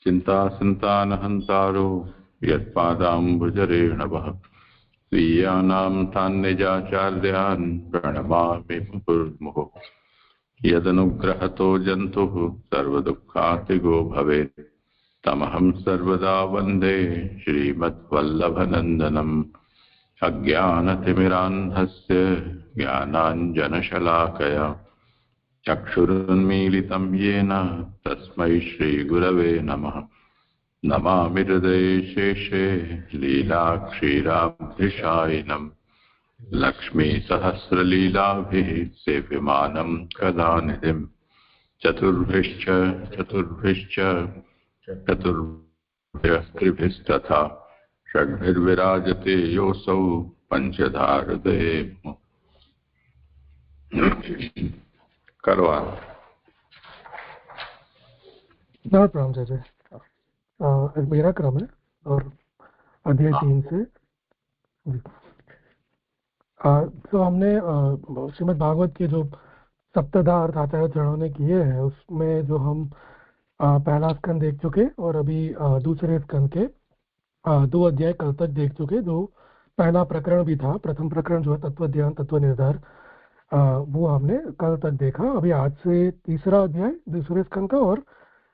चिन्तासन्तानहन्तारो यत्पादाम्बुजरेणवः स्वीयानां तान्निजाचार्यान् प्रणमामि मुहुर्मुहुः। यदनुग्रहतो जन्तुः सर्वदुःखातिगो भवेत् तमहं सर्वदा वन्दे श्रीमद्वल्लभनन्दनम्। अज्ञानतिमिरान्धस्य ज्ञानाञ्जनशलाकया चक्षुरुन्मीलितं येन तस्मै श्रीगुरवे नमः। नमामि हृदये शेषे लीलाक्षीराब्धिशायिनम् लक्ष्मीसहस्रलीलाभिः सेव्यमानं कलानिधिम्। चतुर्भिश्च चतुर्भ्यस्त्रिभिस्तथा षड्भिर्विराजते योऽसौ पंचधा हृदये। करवा प्रणाम जय। मेरा क्रम है और अध्याय 3 से तो हमने श्रीमद् भागवत के जो सप्तधा अर्थ आचार्य चरणों ने किए हैं उसमें जो हम पहला स्कंद देख चुके और अभी दूसरे स्कंद के 2 अध्याय कल तक देख चुके। जो पहला प्रकरण भी था, प्रथम प्रकरण जो है तत्व ज्ञान तत्व निर्धार, वो हमने कल तक देखा। अभी आज से तीसरा अध्याय दूसरे स्कंद का और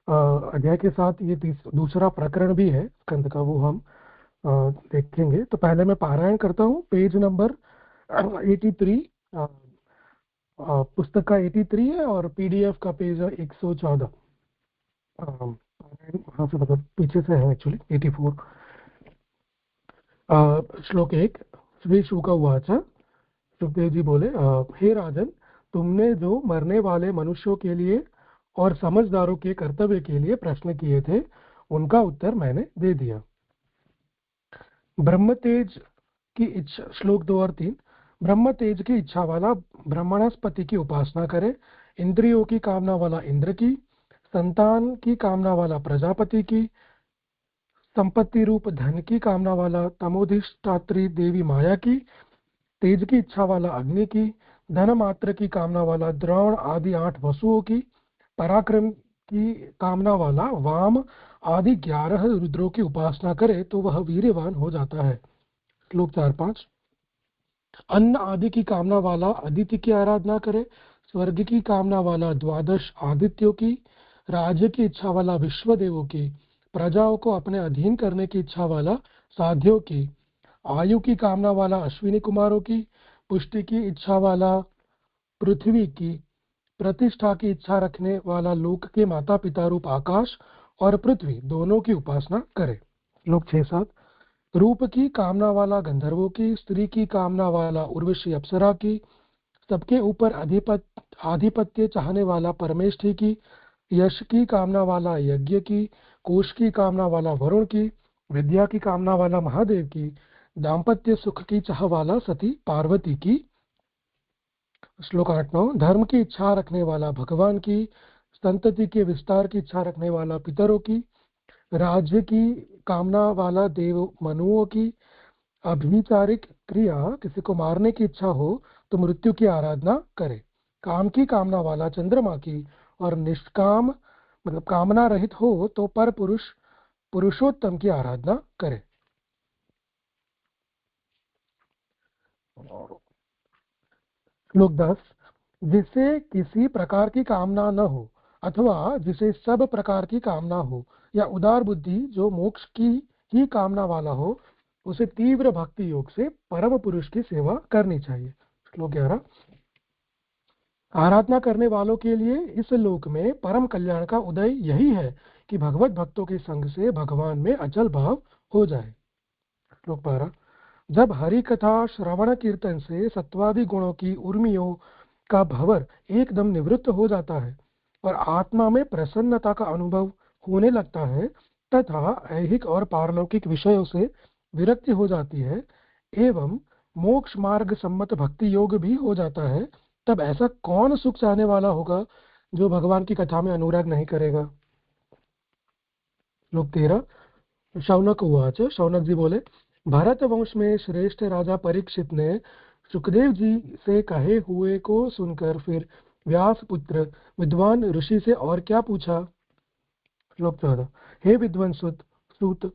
अध्याय के साथ ये दूसरा प्रकरण भी है स्कंद का, वो हम देखेंगे। तो पहले मैं पारायण करता हूँ पेज नंबर 83, पुस्तक का 83 है और पीडीएफ का पेज 114। वहाँ से मतलब पीछे से है एक्चुअली 84। श्लोक 1। श्री शुक उवाच, सुखदेव जी बोले, हे राजन, तुमने जो मरने वाले मनुष्यों के लिए और समझदारों के कर्तव्य के लिए प्रश्न किए थे उनका उत्तर मैंने दे दिया। ब्रह्म तेज की इच्छा, श्लोक 2 और 3। ब्रह्म तेज की इच्छा वाला ब्रह्मणस्पति की उपासना करे, इंद्रियों की कामना वाला इंद्र की, संतान की कामना वाला प्रजापति की, संपत्ति रूप धन की कामना वाला तमोधिष्ठात्री देवी माया की, तेज की इच्छा वाला अग्नि की, धन मात्र की कामना वाला द्रोण आदि 8 वसुओं की, पराक्रम की कामना वाला वाम आदि 11 रुद्रों की उपासना करे तो वह वीर्यवान हो जाता है। श्लोक 4-5। अन्न आदि की कामना वाला आदित्य की आराधना करे, स्वर्ग की कामना वाला 12 आदित्यों की, राज्य की इच्छा वाला विश्वदेवों की, प्रजाओं को अपने अधीन करने की इच्छा वाला साध्यों की, आयु की कामना वाला अश्विनी कुमारों की, पुष्टि की इच्छा वाला पृथ्वी की, प्रतिष्ठा की इच्छा रखने वाला लोक के माता पिता रूप आकाश और पृथ्वी दोनों की उपासना करे। श्लोक 6-7। रूप की कामना वाला गंधर्वों की, स्त्री की कामना वाला उर्वशी अप्सरा की, सबके ऊपर आधिपत्य चाहने वाला परमेष्ठी की, यश की कामना वाला यज्ञ की, कोश की कामना वाला वरुण की, विद्या की कामना वाला महादेव की, दाम्पत्य सुख की चाह वाला सती पार्वती की। श्लोक 8-9। धर्म की इच्छा रखने वाला भगवान की, संतति के विस्तार की इच्छा रखने वाला पितरों की, राज्य की कामना वाला देव मनुओं की, अभिचारिक क्रिया किसी को मारने की इच्छा हो तो मृत्यु की आराधना करे, काम की कामना वाला चंद्रमा की, और निष्काम मतलब कामना रहित हो तो पर पुरुषोत्तम की आराधना करे। श्लोक 10। जिसे किसी प्रकार की कामना न हो अथवा जिसे सब प्रकार की कामना हो या उदार बुद्धि जो मोक्ष की ही कामना वाला हो, उसे तीव्र भक्ति योग से परम पुरुष की सेवा करनी चाहिए। श्लोक 11। आराधना करने वालों के लिए इस लोक में परम कल्याण का उदय यही है कि भगवत भक्तों के संग से भगवान में अचल भाव हो जाए। श्लोक 12। जब हरि कथा श्रवण कीर्तन से सत्वादि गुणों की उर्मियों का भंवर एकदम निवृत्त हो जाता है और आत्मा में प्रसन्नता का अनुभव होने लगता है तथा ऐहिक और पारलौकिक विषयों से विरक्ति हो जाती है एवं मोक्ष मार्ग सम्मत भक्ति योग भी हो जाता है, तब ऐसा कौन सुख चाहने वाला होगा जो भगवान की कथा में अनुराग नहीं करेगा। श्लोक 13। शौनक उवाच, शौनक जी बोले, भारत वंश में श्रेष्ठ राजा परीक्षित ने सुखदेव जी से कहे हुए को सुनकर फिर व्यास पुत्र विद्वान ऋषि से और क्या पूछा। श्लोक 14। हे विद्वान सूत,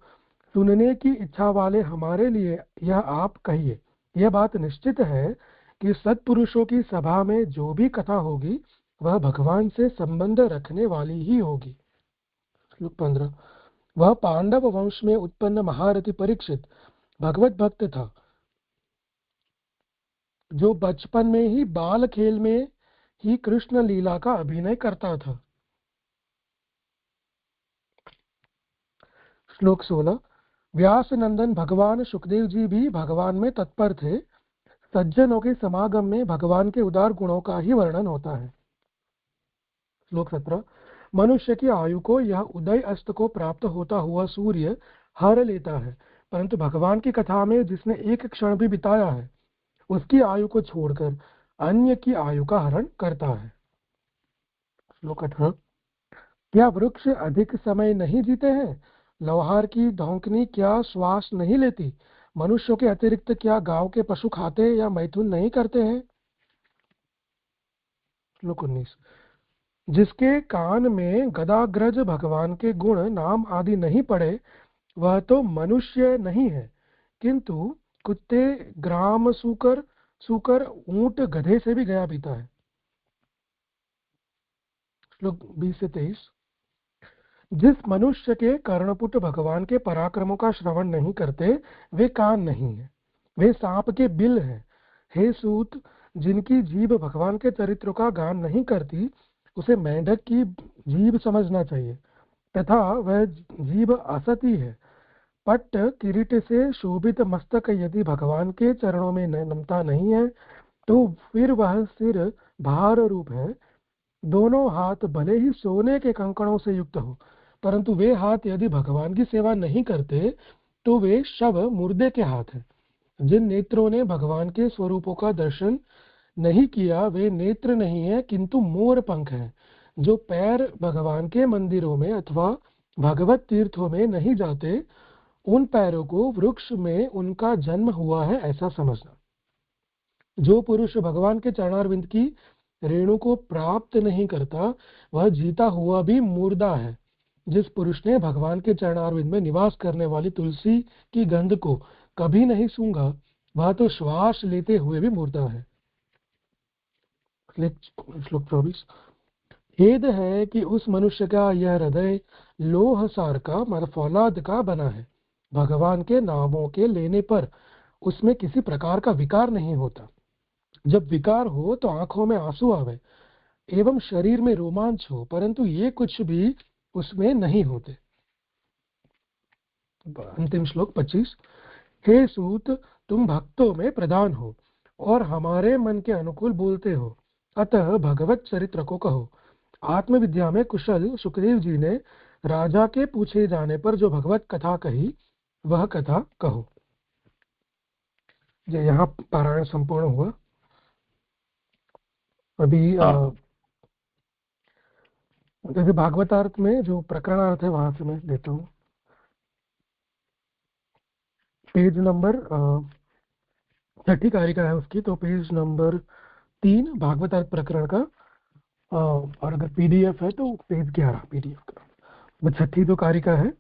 सुनने की इच्छा वाले हमारे लिए यह आप कहिए। यह बात निश्चित है कि सत्पुरुषों की सभा में जो भी कथा होगी वह भगवान से संबंध रखने वाली ही होगी। श्लोक 15। वह पांडव वंश में उत्पन्न महारथी परीक्षित भगवत भक्त था, जो बचपन में ही बाल खेल में ही कृष्ण लीला का अभिनय करता था। श्लोक 16। व्यास नंदन भगवान सुखदेव जी भी भगवान में तत्पर थे। सज्जनों के समागम में भगवान के उदार गुणों का ही वर्णन होता है। श्लोक 17। मनुष्य की आयु को यह उदय अस्त को प्राप्त होता हुआ सूर्य हर लेता है, परंतु भगवान की कथा में जिसने एक क्षण भी बिताया है उसकी आयु को छोड़कर अन्य की आयु का हरण करता है। श्लोक 18। क्या वृक्ष अधिक समय नहीं जीते हैं? लोहार की धौंकनी क्या श्वास नहीं लेती? मनुष्यों के अतिरिक्त क्या गांव के पशु खाते या मैथुन नहीं करते हैं? श्लोक 19। जिसके कान में गदाग्रज भगवान के गुण नाम आदि नहीं पड़े वह तो मनुष्य नहीं है, किंतु कुत्ते ग्राम सूकर ऊंट गधे से भी गया बीता है। श्लोक 20 से 23। जिस मनुष्य के कर्णपुट भगवान के पराक्रमों का श्रवण नहीं करते वे कान नहीं है, वे सांप के बिल हैं। हे सूत, जिनकी जीभ भगवान के चरित्रों का गान नहीं करती उसे मेंढक की जीभ समझना चाहिए, तथा वह जीभ असती है। पट्ट किरीट से शोभित मस्तक यदि भगवान के चरणों में नमता नहीं है तो फिर वह सिर भार रूप है। दोनों हाथ भले ही सोने के कंकड़ों से युक्त हो, परंतु वे हाथ यदि भगवान की सेवा नहीं करते तो वे शव मुर्दे के हाथ हैं। जिन नेत्रों ने भगवान के स्वरूपों का दर्शन नहीं किया वे नेत्र नहीं है किंतु मोर पंख हैं। जो पैर भगवान के मंदिरों में अथवा भगवत तीर्थों में नहीं जाते उन पैरों को वृक्ष में उनका जन्म हुआ है ऐसा समझना। जो पुरुष भगवान के चरणारविंद की रेणु को प्राप्त नहीं करता वह जीता हुआ भी मुर्दा है। जिस पुरुष ने भगवान के चरणारविंद में निवास करने वाली तुलसी की गंध को कभी नहीं सूंघा वह तो श्वास लेते हुए भी मुर्दा है। श्लोक 24। खेद है कि उस मनुष्य का यह हृदय लोह सार का मतलब फौलाद का बना है। भगवान के नामों के लेने पर उसमें किसी प्रकार का विकार नहीं होता। जब विकार हो तो आंखों में आंसू आवे एवं शरीर में रोमांच हो, परंतु ये कुछ भी उसमें नहीं होते। अंतिम श्लोक 25। हे सूत, तुम भक्तों में प्रधान हो और हमारे मन के अनुकूल बोलते हो, अतः भगवत चरित्र को कहो। आत्मविद्या में कुशल सुखदेव जी ने राजा के पूछे जाने पर जो भगवत कथा कही वह कथा कहो। ये यहाँ पारायण संपूर्ण हुआ। अभी जैसे भागवतार्थ में जो प्रकरणार्थ है वहां से मैं लेता हूँ। पेज नंबर 6 कारिका है उसकी, तो पेज नंबर 3 भागवतार्थ प्रकरण का, और अगर पीडीएफ है तो पेज 11 पीडीएफ का। वो 6 जो कारिका है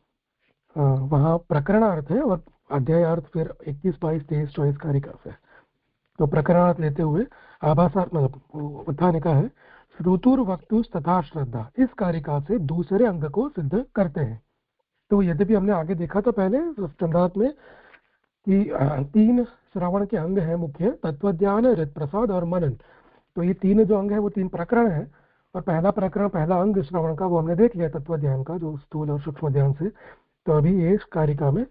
वहाँ प्रकरणार्थ है और अध्यायार्थ फिर 21, 22, 23, 24 कारिका से। तो प्रकरणार्थ लेते हुए आभासार्थ मतलब उत्थानिका है श्रुतुर्वक्तुस् तथा श्रद्धा, इस कारिका से दूसरे अंग को सिद्ध करते हैं। तो यद्यपि हमने आगे देखा था पहले चंद्रार्थ में कि 3 श्रवण के अंग हैं मुख्य, तत्वज्ञान, हृत प्रसाद और मनन। तो ये 3 जो अंग है वो 3 प्रकरण है, और पहला प्रकरण पहला अंग श्रवण का वो हमने देख लिया तत्वज्ञान का, जो स्थूल और सूक्ष्म ध्यान से। तो अभी ये इस कारिका में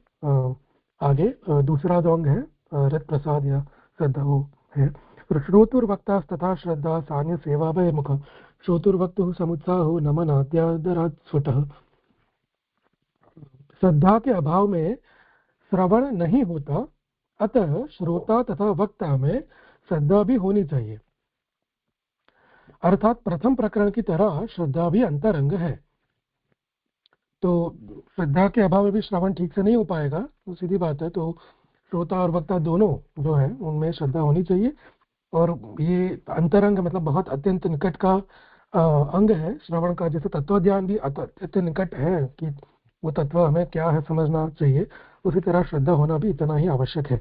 आगे दूसरा जो अंग है हृत प्रसाद या श्रद्धा वो है। श्रोतुर्वक्ता तथा श्रद्धा सान्य सेवा भय मुख श्रोतुर्वक्तु समुत्साहो नमन आद्यादरात् स्वतः। श्रद्धा के अभाव में श्रवण नहीं होता, अतः श्रोता तथा वक्ता में श्रद्धा भी होनी चाहिए। अर्थात प्रथम प्रकरण की तरह श्रद्धा भी अंतरंग है। तो श्रद्धा के अभाव में भी श्रवण ठीक से नहीं हो पाएगा, तो सीधी बात है। तो श्रोता और वक्ता दोनों जो है उनमें श्रद्धा होनी चाहिए। और ये अंतरंग मतलब बहुत अत्यंत निकट का अंग है श्रवण का। जैसे तत्व ज्ञान भी इतने निकट है कि वो तत्व हमें क्या है समझना चाहिए, उसी तरह श्रद्धा होना भी इतना ही आवश्यक है।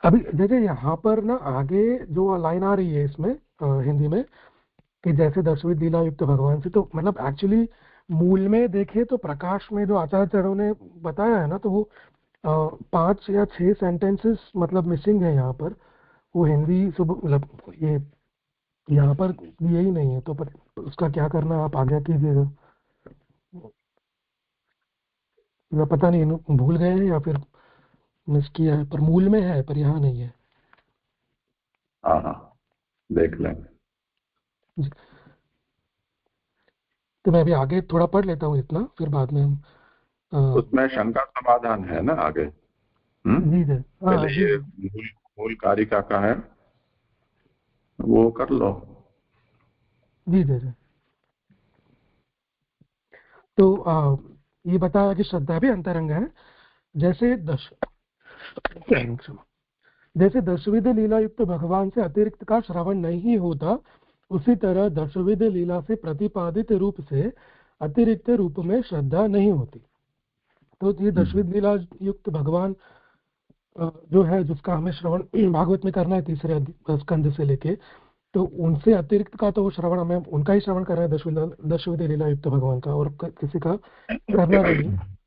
अभी देखिए यहाँ पर ना आगे जो लाइन आ रही है इसमें हिंदी में, कि जैसे दशविध लीला युक्त भगवान से, तो मतलब एक्चुअली मूल में देखे तो प्रकाश में जो आचार्य चरणों ने बताया है ना, तो वो 5 या 6 सेंटेंसेस मतलब मिसिंग है यहाँ पर। वो हिंदी सुबह मतलब ये यहाँ पर दिए ही नहीं है, तो पर उसका क्या करना आप आज्ञा कीजिएगा। या पता नहीं भूल गए हैं या फिर मिस किया है, पर मूल में है पर यहाँ नहीं है। हाँ हाँ, देख लेंगे। जी। तो मैं अभी आगे थोड़ा पढ़ लेता हूँ इतना, फिर बाद में हम उसमें शंका समाधान है ना आगे। जी जी, हाँ पहले जी ये जी मूल मूल कारिका का है, वो कर लो। जी जी जी। तो ये बताया कि श्रद्धा भी अंतरंग है। जैसे जैसे दशविध लीला युक्त भगवान से अतिरिक्त का श्रवण नहीं होता, उसी तरह दशविध लीला से प्रतिपादित रूप से अतिरिक्त रूप में श्रद्धा नहीं होती। तो ये दशविध लीला युक्त भगवान जो है, जिसका हमें श्रवण भागवत में करना है, तीसरे स्कंद से लेके, तो उनसे अतिरिक्त का तो वो श्रवण हमें उनका ही श्रवण करना है, दशविध लीला युक्त भगवान का, और किसी का करना नहीं है।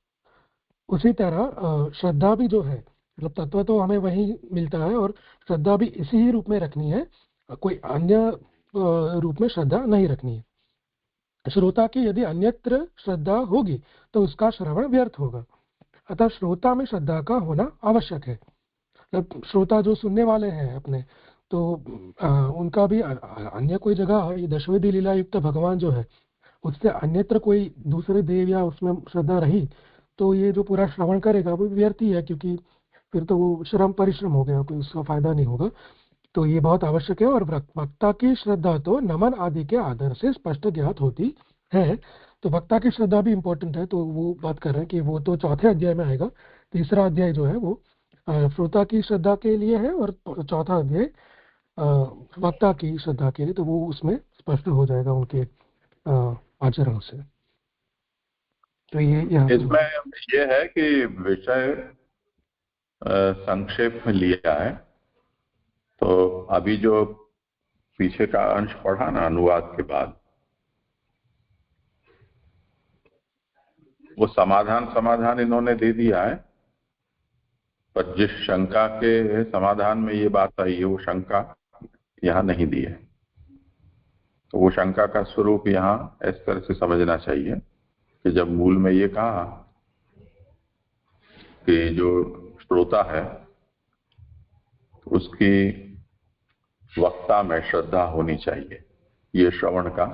उसी तरह श्रद्धा भी जो है, मतलब तत्व तो हमें वही मिलता है, और श्रद्धा भी इसी ही रूप में रखनी है, कोई अन्य रूप में श्रद्धा नहीं रखनी है। श्रोता की यदि अन्यत्र श्रद्धा होगी तो उसका श्रवण व्यर्थ होगा। अतः श्रोता में श्रद्धा का होना आवश्यक है। मतलब श्रोता जो सुनने वाले हैं अपने, तो उनका भी अन्य कोई जगह ये दशविधि लीला युक्त भगवान जो है, उससे अन्यत्र कोई दूसरे देव या उसमें श्रद्धा रही, तो ये जो पूरा श्रवण करेगा वो व्यर्थ ही है, क्योंकि फिर तो वो श्रम परिश्रम हो गया, कोई उसका फायदा नहीं होगा। तो ये बहुत आवश्यक है। और वक्ता की श्रद्धा तो नमन आदि के आदर से स्पष्ट ज्ञात होती है। तो वक्ता की श्रद्धा भी इंपॉर्टेंट है, तो वो बात कर रहे हैं कि वो तो चौथे अध्याय में आएगा। तीसरा अध्याय जो है वो श्रोता की श्रद्धा के लिए है, और चौथा अध्याय वक्ता की श्रद्धा के लिए, तो वो उसमें स्पष्ट हो जाएगा उनके आचरण से। तो ये यहाँ पर इसमें ये है कि विषय संक्षेप में लिया है। तो अभी जो पीछे का अंश पढ़ा ना अनुवाद के बाद, वो समाधान इन्होंने दे दिया है, पर जिस शंका के समाधान में ये बात आई है वो शंका यहाँ नहीं दी है। तो वो शंका का स्वरूप यहाँ इस तरह से समझना चाहिए कि जब मूल में ये कहा कि जो श्रोता है उसकी वक्ता में श्रद्धा होनी चाहिए, ये श्रवण का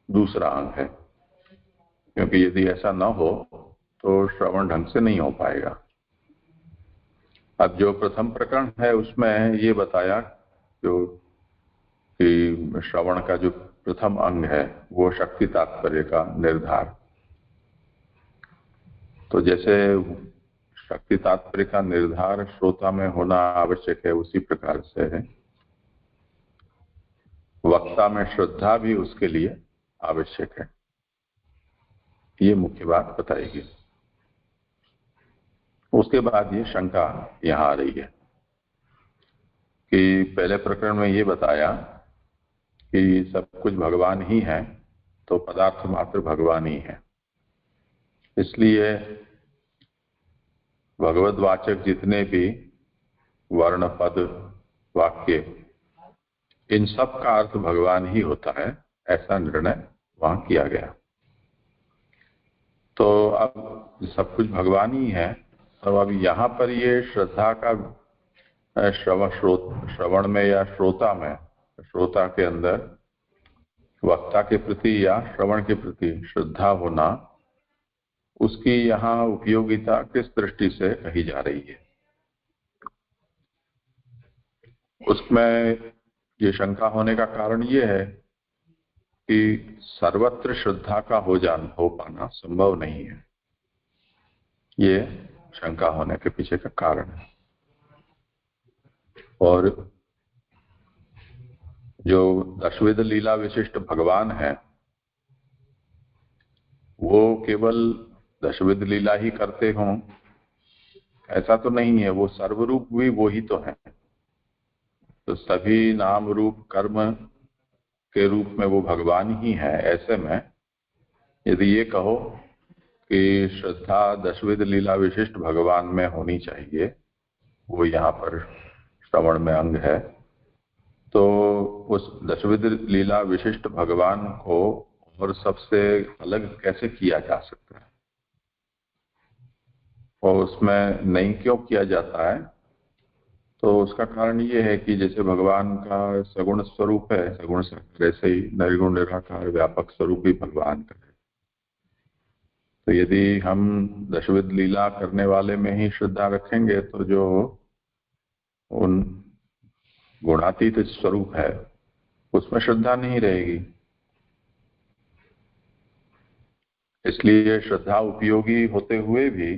दूसरा अंग है। क्योंकि यदि ऐसा न हो तो श्रवण ढंग से नहीं हो पाएगा। अब जो प्रथम प्रकरण है उसमें ये बताया जो कि श्रवण का जो प्रथम अंग है वो शक्ति तात्पर्य का निर्धार। तो जैसे शक्ति तात्पर्य का निर्धार श्रोता में होना आवश्यक है, उसी प्रकार से है वक्ता में श्रद्धा भी उसके लिए आवश्यक है। ये मुख्य बात बताएगी। उसके बाद ये शंका यहाँ आ रही है कि पहले प्रकरण में ये बताया कि सब कुछ भगवान ही है, तो पदार्थ मात्र भगवान ही है। इसलिए भगवद्वाचक जितने भी वर्ण पद वाक्य, इन सब का अर्थ भगवान ही होता है, ऐसा निर्णय वहां किया गया। तो अब सब कुछ भगवान ही है, तो अब यहाँ पर ये श्रद्धा का श्रवण में या श्रोता के अंदर वक्ता के प्रति या श्रवण के प्रति श्रद्धा होना, उसकी यहाँ उपयोगिता किस दृष्टि से कही जा रही है। उसमें ये शंका होने का कारण ये है कि सर्वत्र श्रद्धा का हो पाना संभव नहीं है। ये शंका होने के पीछे का कारण है। और जो दशविध लीला विशिष्ट भगवान है वो केवल दशविध लीला ही करते हों ऐसा तो नहीं है, वो सर्वरूप भी वो ही तो है। तो सभी नाम रूप कर्म के रूप में वो भगवान ही है। ऐसे में यदि ये कहो कि श्रद्धा दशविध लीला विशिष्ट भगवान में होनी चाहिए, वो यहाँ पर श्रवण में अंग है, तो उस दशविध लीला विशिष्ट भगवान को और सबसे अलग कैसे किया जा सकता है, और उसमें नहीं क्यों किया जाता है? तो उसका कारण ये है कि जैसे भगवान का सगुण स्वरूप है, सगुण साकार, ऐसे ही निर्गुण निराकार व्यापक स्वरूप भी भगवान का है। तो यदि हम दशविध लीला करने वाले में ही श्रद्धा रखेंगे तो जो उन गुणातीत स्वरूप है उसमें श्रद्धा नहीं रहेगी। इसलिए श्रद्धा उपयोगी होते हुए भी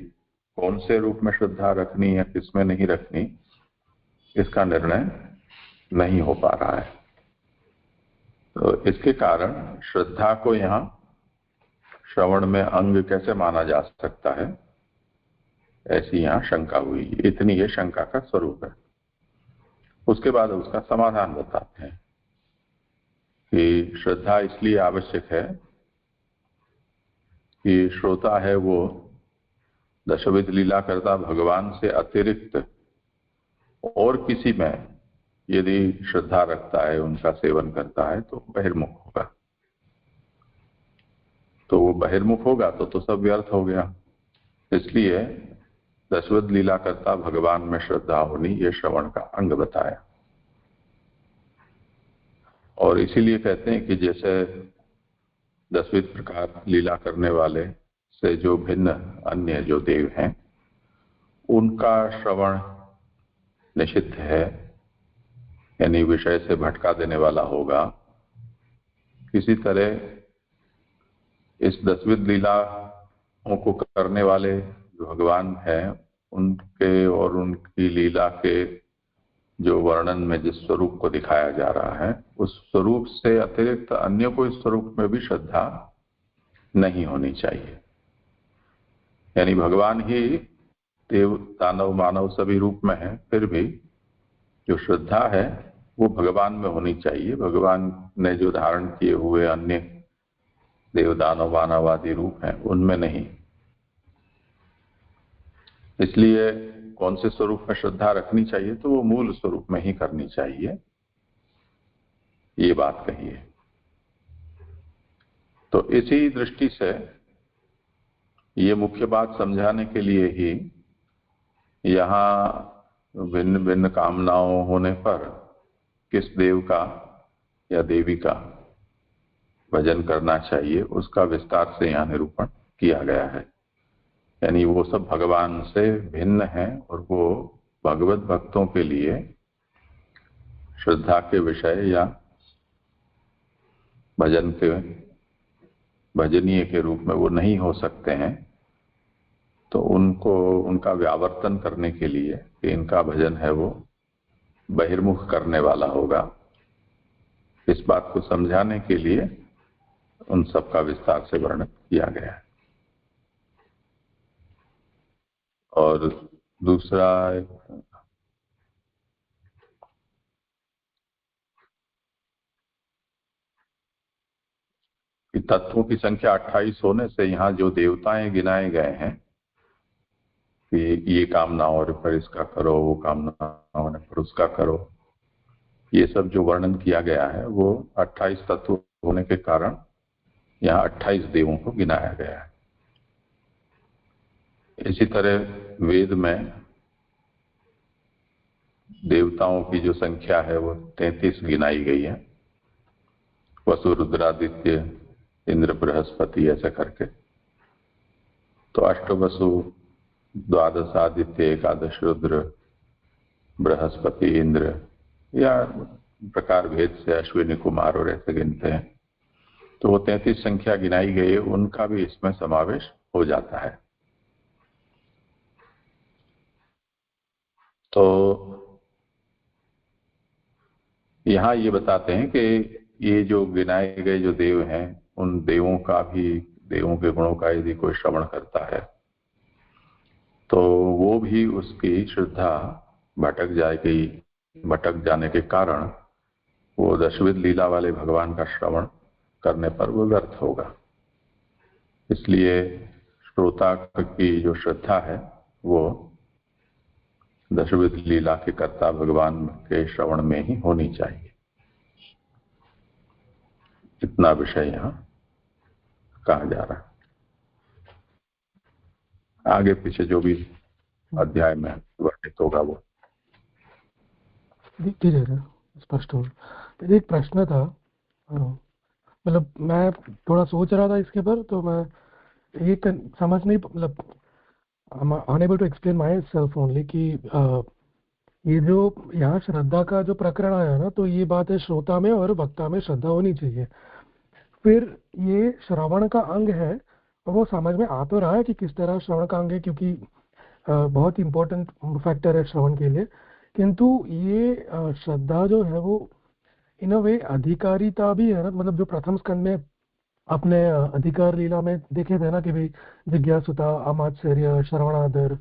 कौन से रूप में श्रद्धा रखनी या किसमें नहीं रखनी, इसका निर्णय नहीं हो पा रहा है। तो इसके कारण श्रद्धा को यहाँ श्रवण में अंग कैसे माना जा सकता है, ऐसी यहाँ शंका हुई। इतनी ये शंका का स्वरूप है। उसके बाद उसका समाधान बताते हैं कि श्रद्धा इसलिए आवश्यक है कि श्रोता है वो दशविध लीला करता भगवान से अतिरिक्त और किसी में यदि श्रद्धा रखता है, उनका सेवन करता है, तो बहिर्मुख होगा। तो वो बहिर्मुख होगा तो सब व्यर्थ हो गया। इसलिए दशविध लीला करता भगवान में श्रद्धा होनी, ये श्रवण का अंग बताया। और इसीलिए कहते हैं कि जैसे दशविध प्रकार लीला करने वाले से जो भिन्न अन्य जो देव हैं उनका श्रवण निषिद्ध है, यानी विषय से भटका देने वाला होगा। किसी तरह इस दशविध लीलाओं को करने वाले जो भगवान हैं उनके और उनकी लीला के जो वर्णन में जिस स्वरूप को दिखाया जा रहा है उस स्वरूप से अतिरिक्त अन्य कोई स्वरूप में भी श्रद्धा नहीं होनी चाहिए। यानी भगवान ही देव दानव मानव सभी रूप में है, फिर भी जो श्रद्धा है वो भगवान में होनी चाहिए। भगवान ने जो धारण किए हुए अन्य देव दानव मानव आदि रूप हैं उनमें नहीं। इसलिए कौन से स्वरूप में श्रद्धा रखनी चाहिए, तो वो मूल स्वरूप में ही करनी चाहिए, ये बात कही है। तो इसी दृष्टि से ये मुख्य बात समझाने के लिए ही यहाँ भिन्न भिन्न कामनाओं होने पर किस देव का या देवी का भजन करना चाहिए उसका विस्तार से यहाँ निरूपण किया गया है। यानी वो सब भगवान से भिन्न हैं और वो भगवत भक्तों के लिए श्रद्धा के विषय या भजन के भजनीय के रूप में वो नहीं हो सकते हैं। तो उनको उनका व्यावर्तन करने के लिए कि इनका भजन है वो बहिर्मुख करने वाला होगा, इस बात को समझाने के लिए उन सब का विस्तार से वर्णन किया गया है। और दूसरा कि तत्वों की संख्या 28 होने से यहाँ जो देवताएं गिनाए गए हैं कि ये कामना होने पर इसका करो, वो कामना होने पर उसका करो, ये सब जो वर्णन किया गया है वो 28 तत्व होने के कारण यहाँ 28 देवों को गिनाया गया है। इसी तरह वेद में देवताओं की जो संख्या है वो 33 गिनाई गई है, वसु रुद्रादित्य इंद्र बृहस्पति ऐसा करके। तो अष्ट वसु, द्वादश आदित्य, एकादश रुद्र, बृहस्पति, इंद्र, या प्रकार भेद से अश्विनी कुमार और ऐसे गिनते हैं। तो वो 33 संख्या गिनाई गई है, उनका भी इसमें समावेश हो जाता है। तो यहाँ ये बताते हैं कि ये जो गिनाए गए जो देव हैं, उन देवों का भी, देवों के गुणों का यदि कोई श्रवण करता है तो वो भी उसकी श्रद्धा भटक जाने के कारण वो दशविध लीला वाले भगवान का श्रवण करने पर वो व्यर्थ होगा। इसलिए श्रोता की जो श्रद्धा है वो दशविध लीला के कर्ता भगवान के श्रवण में ही होनी चाहिए। इतना विषय यहाँ कहा जा रहा है। आगे पीछे जो भी अध्याय में वर्णित होगा वो धीरे धीरे स्पष्ट हो। तो एक प्रश्न था, मतलब मैं थोड़ा सोच रहा था इसके पर, तो मैं ये समझ नहीं, मतलब unable to explain myself only कि ये जो यहाँ श्रद्धा का जो प्रकरण आया ना, तो ये बात है श्रोता में और वक्ता में श्रद्धा होनी चाहिए। फिर ये श्रवण का अंग है, और वो समझ में आ तो रहा है कि किस तरह श्रवण का अंग है, क्योंकि बहुत इंपॉर्टेंट फैक्टर है श्रवण के लिए। किंतु ये श्रद्धा जो है वो इन अ वे अधिकारिता भी है ना, मतलब जो प्रथम स्कंद में अपने अधिकार लीला में देखे थे ना कि भाई जिज्ञासुता, अमात्सर्य, श्रवणादर,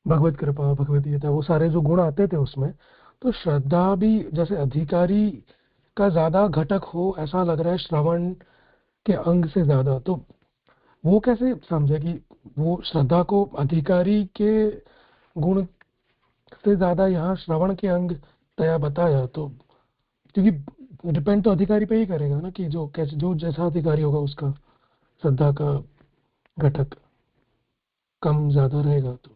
भगवत कृपा, भगवदीयता, वो सारे जो गुण आते थे उसमें, तो श्रद्धा भी जैसे अधिकारी का ज्यादा घटक हो ऐसा लग रहा है श्रवण के अंग से ज्यादा। तो वो कैसे समझे कि वो श्रद्धा को अधिकारी के गुण से ज्यादा यहाँ श्रवण के अंग तया बताया? तो क्योंकि डिपेंड तो अधिकारी पे ही करेगा ना कि जो कैसे, जो जैसा अधिकारी होगा उसका श्रद्धा का घटक कम ज्यादा रहेगा। तो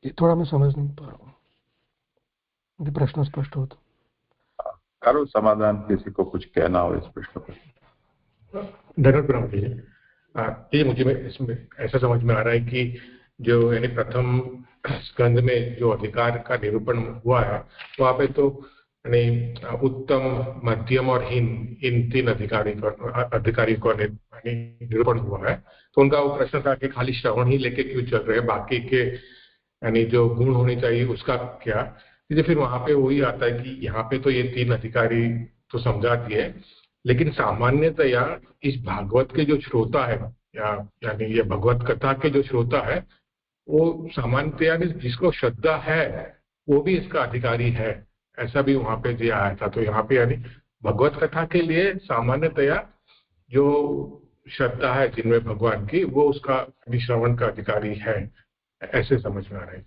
ये थोड़ा मैं समझ नहीं पा रहा हूँ, मुझे प्रश्न स्पष्ट हो तो। करो समाधान, किसी को कुछ कहना हो इस प्रश्न पर। धन्यवाद ब्रह्म जी। ये मुझे इसमें ऐसा समझ में आ रहा है कि जो यानी प्रथम स्कंद में जो अधिकार का निरूपण हुआ है वहां पे तो यानी उत्तम, मध्यम और हीन, इन तीन अधिकारी को निरूपण हुआ है। तो उनका वो प्रश्न था कि खाली श्रवण ही लेके क्यों चल रहे हैं, बाकी के यानी जो गुण होने चाहिए उसका क्या। फिर वहां पे वही आता है कि यहाँ पे तो ये तीन अधिकारी तो समझा दिए, लेकिन सामान्यतया इस भागवत के जो श्रोता है यानी ये भगवत कथा के जो श्रोता है वो सामान्यतया जिसको श्रद्धा है वो भी इसका अधिकारी है, ऐसा भी वहां पे दिया आया था। तो यहाँ पे यानी भगवत कथा के लिए सामान्यतया जो श्रद्धा है जिनमें भगवान की, वो उसका श्रवण का अधिकारी है, ऐसे समझ में आ रहा है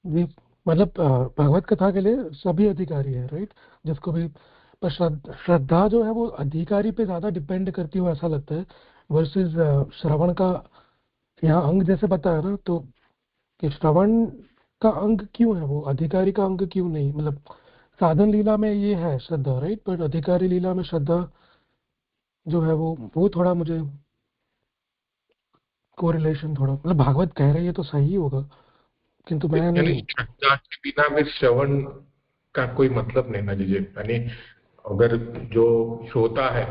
जी। मतलब भगवत कथा के लिए सभी अधिकारी है, राइट? जिसको भी, पर श्रद्धा जो है वो अधिकारी पे ज्यादा डिपेंड करती हो ऐसा लगता है, वर्सेस श्रवण का यहाँ अंग जैसे बताया ना, तो कि श्रवण का अंग क्यों है वो, अधिकारी का अंग क्यों नहीं? मतलब साधन लीला में ये है श्रद्धा, राइट? पर अधिकारी लीला में श्रद्धा जो है वो थोड़ा मुझे कोरिलेशन थोड़ा, मतलब भागवत कह रही है तो सही होगा, किंतु मैं नहीं। श्रद्धा के बिना फिर श्रवण का कोई मतलब नहीं ना लीजिए। यानी अगर जो श्रोता है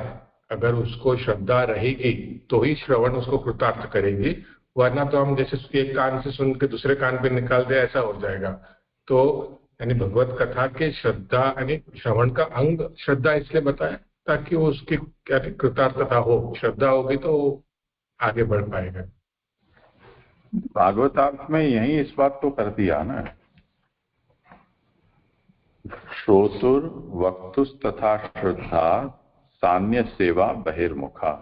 अगर उसको श्रद्धा रहेगी तो ही श्रवण उसको कृतार्थ करेगी, वरना तो हम जैसे एक कान से सुन के दूसरे कान पे निकाल दे ऐसा हो जाएगा। तो यानी भगवत कथा के श्रद्धा यानी श्रवण का अंग श्रद्धा इसलिए बताया ताकि वो उसकी कृतार्थता हो, श्रद्धा होगी तो आगे बढ़ पाएगा। भागवतार्थ में यही इस बात को कर दिया ना, श्रोतुर वक्तुस तथा श्रद्धा सान्य सेवा बहिर्मुखा।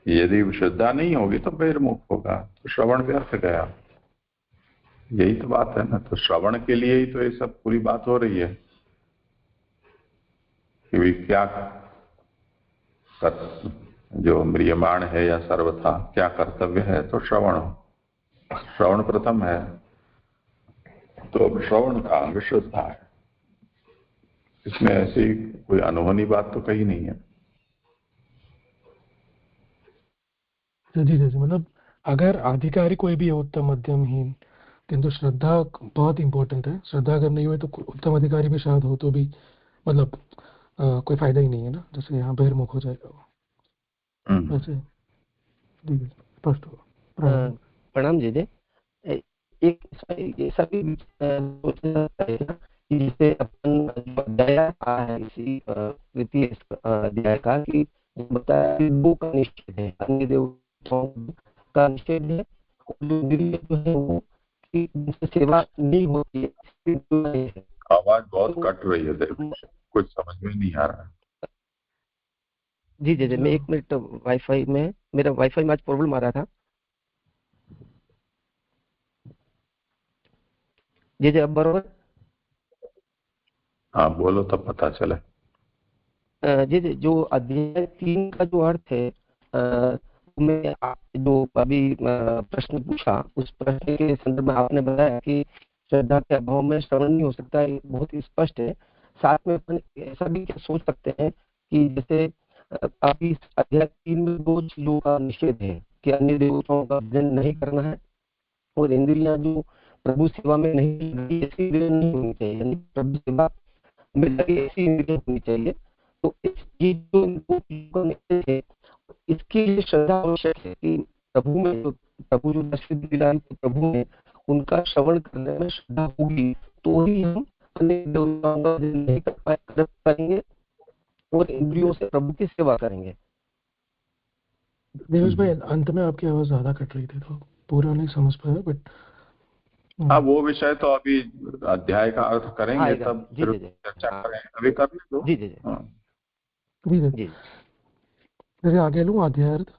यदि श्रद्धा नहीं होगी तो बहिर्मुख होगा, तो श्रवण व्यर्थ गया। यही तो बात है ना। तो श्रवण के लिए ही तो ये सब पूरी बात हो रही है कि वे क्या जो म्रियमाण है या सर्वथा क्या कर्तव्य है, तो श्रवण प्रथम है। तो अब श्रवण का अंग श्रद्धा है, इसमें ऐसी कोई अनहोनी बात तो कही नहीं है। जी जी, मतलब अगर अधिकारी कोई भी है, उत्तम, मध्यम, हीन, किंतु श्रद्धा बहुत इंपॉर्टेंट है। श्रद्धा अगर नहीं हुई तो उत्तम अधिकारी भी शायद हो तो भी मतलब कोई फायदा ही नहीं है ना, जैसे यहाँ बहिर्मुख हो जाएगा वो। वैसे स्पष्ट हो। प्रणाम जी। एक इसमें ये सभी सोचा जाता है ना कि जैसे अपन जो अध्याय आ है इसी तृतीय अध्याय का कि बताया कि दो का निषेध है, अन्य देवताओं का निषेध है, और जो इंद्रिय जो है वो कि जिनसे सेवा नहीं होती है, इसकी जो है। आवाज बहुत तो कट रही है देव, कुछ समझ में नहीं आ रहा है। जी जी जी, मैं 1 मिनट वाईफाई में, मेरा वाईफाई में आज प्रॉब्लम आ रहा था। जी जी, अब बरोबर। हाँ बोलो तब पता चले। जी जी, जो अध्याय 3 का जो अर्थ है, मैं जो अभी प्रश्न पूछा उस प्रश्न के संदर्भ में आपने बताया कि श्रद्धा के अभाव में श्रवण नहीं हो सकता, ये बहुत ही स्पष्ट है। साथ में अपन ऐसा भी क्या सोच सकते हैं कि जैसे अभी इस अध्याय 3 में 2 चीजों का निषेध है कि अन्य देवताओं का भजन नहीं करना है, और इंद्रियां जो प्रभु सेवा में नहीं लगी ऐसी इंद्रियां नहीं होनी चाहिए, यानी प्रभु सेवा में लगी ऐसी इंद्रियां होनी चाहिए। तो ये जो इनको चीजों का निषेध है, इसके लिए श्रद्धा आवश्यक है कि प्रभु जो दर्शन दिलाए तो प्रभु ने उनका श्रवण करने में श्रद्धा होगी, तो ही हम अन्य देवताओं का भजन नहीं कर पाएंगे और इंद्रियों से प्रभु की सेवा करेंगे। देवेश भाई, अंत में आपकी आवाज ज्यादा कट रही थी तो पूरा नहीं समझ पाया, बट हाँ वो विषय तो अभी अध्याय का अर्थ करेंगे आएगा। तब जी फिर जी जी, चर्चा हाँ, करेंगे, अभी कर ले दो। जी जी जी हाँ जी जी। जी। जैसे आगे लूँ अध्यायार्थ।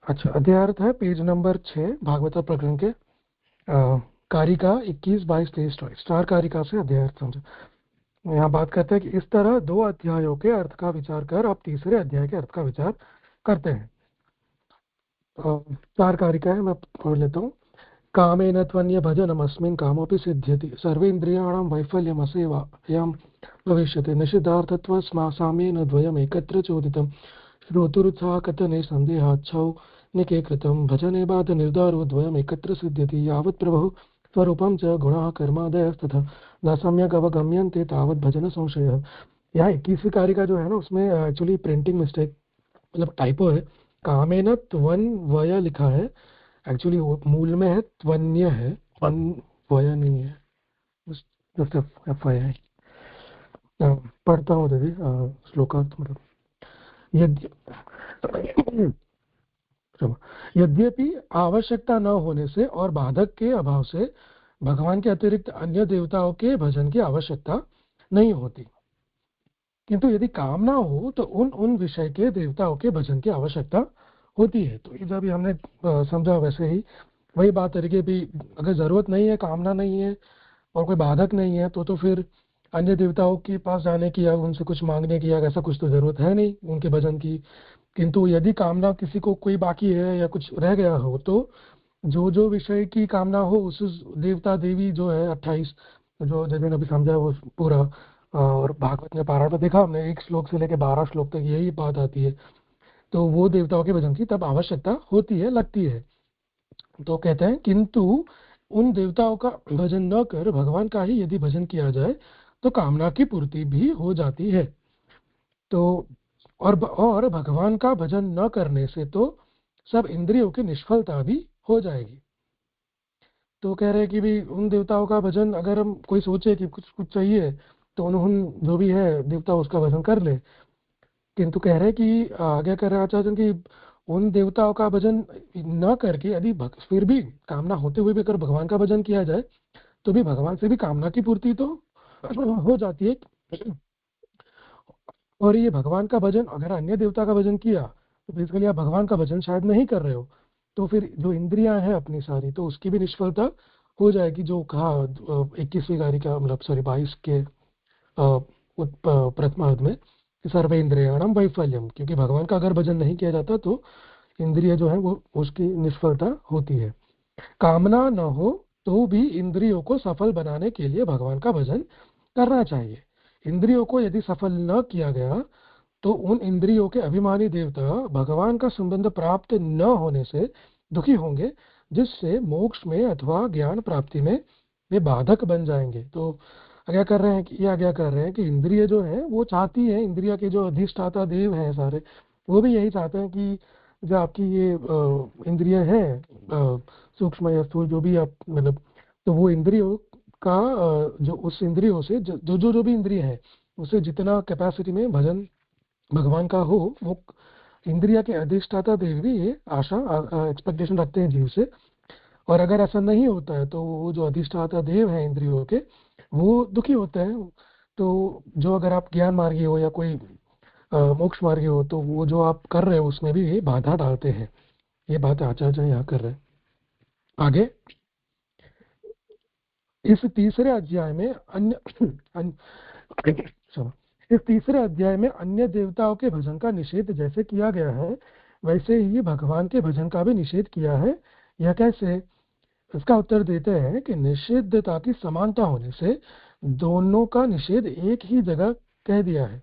अच्छा, अध्यायार्थ है पेज नंबर 6 भागवत प्रकरण के कारिका 21, 22, 23, 24 4 कारिका से अध्यायार्थ समझो। यहाँ बात करते हैं कि इस तरह 2 अध्यायों के अर्थ का विचार कर अब तीसरे अध्याय के अर्थ का विचार करते हैं। 4 कारिका है, मैं पढ़ लेता हूँ। कामेन त्वन्य भजनमस्मिन् कामोऽपि सिद्ध्यति सर्वेन्द्रियाणां वैफल्यमसेवायां भविष्यति निषिद्धार्थत्वस्मासाम्येन द्वयमेकत्र चोदितं श्रोतुरुत्साह कथने सन्देहाच्छौ निके कृतं भजने बाध निर्धारो द्वयमेकत्र सिद्ध्यति यावत् प्रभुः स्वरूपं च गुणाः कर्मादयस्तथा न सम्यक् अवगम्यन्ते तावत् भजन संशयः। यहाँ 21वीं कारिका जो है ना, उसमें एक्चुअली प्रिंटिंग मिस्टेक, मतलब टाइपो है। कामेन त्वन्वय लिखा है, एक्चुअली मूल में है त्वन्य है, त्वन्वय नहीं है, जस्ट FYI। पढ़ता हूँ दीदी श्लोकार्थ, मतलब यद्यपि आवश्यकता न होने से और बाधक के अभाव से भगवान के अतिरिक्त अन्य देवताओं के भजन की आवश्यकता नहीं होती, किंतु यदि कामना हो तो उन विषय के देवताओं के भजन की आवश्यकता होती है। तो जब हमने समझा वैसे ही वही बात तरीके भी, अगर जरूरत नहीं है, कामना नहीं है और कोई बाधक नहीं है तो फिर अन्य देवताओं के पास जाने की या उनसे कुछ मांगने की या ऐसा कुछ तो जरूरत है नहीं उनके भजन की। किंतु यदि कामना किसी को कोई बाकी है या कुछ रह गया हो तो जो विषय की कामना हो उस देवता देवी जो है 28 जो जैसे अभी समझा वो पूरा, और भागवत में पारायण में देखा हमने 1 श्लोक से लेकर 12 श्लोक तक यही बात आती है। तो वो देवताओं के भजन की तब आवश्यकता होती है, लगती है। तो कहते हैं किंतु उन देवताओं का भजन न कर भगवान का ही यदि भजन किया जाए तो कामना की पूर्ति भी हो जाती है। तो और भगवान का भजन न करने से तो सब इंद्रियों की निष्फलता भी हो जाएगी। तो कह रहे हैं कि भी उन देवताओं का भजन, अगर हम कोई सोचे कि कुछ चाहिए तो उन्होंने जो भी है देवता उसका भजन कर ले, किंतु कह रहे हैं कि आगे कह रहे हैं आचार्य कि उन देवताओं का भजन न करके यदि फिर भी कामना होते हुए भी अगर भगवान का भजन किया जाए तो भी भगवान से भी कामना की पूर्ति तो हो जाती है। और ये भगवान का भजन, अगर अन्य देवता का भजन किया तो बेसिकली आप भगवान का भजन शायद नहीं कर रहे हो, तो फिर जो इंद्रियां हैं अपनी सारी तो उसकी भी निष्फलता हो जाएगी। जो कहा 21वीं कारिका, मतलब सॉरी 22 के प्रथमार्ध में, सर्व इंद्रियाणाम वैफल्यम, क्योंकि भगवान का अगर भजन नहीं किया जाता तो इंद्रिय जो है वो उसकी निष्फलता होती है। कामना न हो तो भी इंद्रियों को सफल बनाने के लिए भगवान का भजन करना चाहिए। इंद्रियों को यदि सफल न किया गया तो उन इंद्रियों के अभिमानी देवता भगवान का संबंध प्राप्त न होने से दुखी होंगे, जिससे मोक्ष में अथवा ज्ञान प्राप्ति में वे बाधक बन जाएंगे। तो क्या कर रहे हैं कि क्या कर रहे हैं कि इंद्रिय जो है वो चाहती है, इंद्रिया के जो अधिष्ठाता देव हैं सारे, वो भी यही चाहते हैं कि जो आपकी ये इंद्रिय हैं सूक्ष्म या स्थूल जो भी आप मतलब, तो वो इंद्रियों का जो उस इंद्रियों से जो भी इंद्रिय है उसे जितना कैपेसिटी में भजन भगवान का हो, वो इंद्रिया के अधिष्ठाता देव भी ये आशा एक्सपेक्टेशन रखते हैं जीव से। और अगर ऐसा नहीं होता है तो वो जो अधिष्ठाता देव है इंद्रियों के, वो दुखी होते हैं। तो जो अगर आप ज्ञान मार्गी हो या कोई मोक्ष मार्गी हो, तो वो जो आप कर रहे हो उसमें भी ये बाधा डालते हैं। ये बात आचार्य यहाँ कर रहे हैं। आगे इस तीसरे अध्याय में इस तीसरे अध्याय में अन्य देवताओं के भजन का निषेध जैसे किया गया है, वैसे ही भगवान के भजन का भी निषेध किया है। यह कैसे? इसका उत्तर देते हैं कि निषिद्धता की समानता होने से दोनों का निषेध एक ही जगह कह दिया है।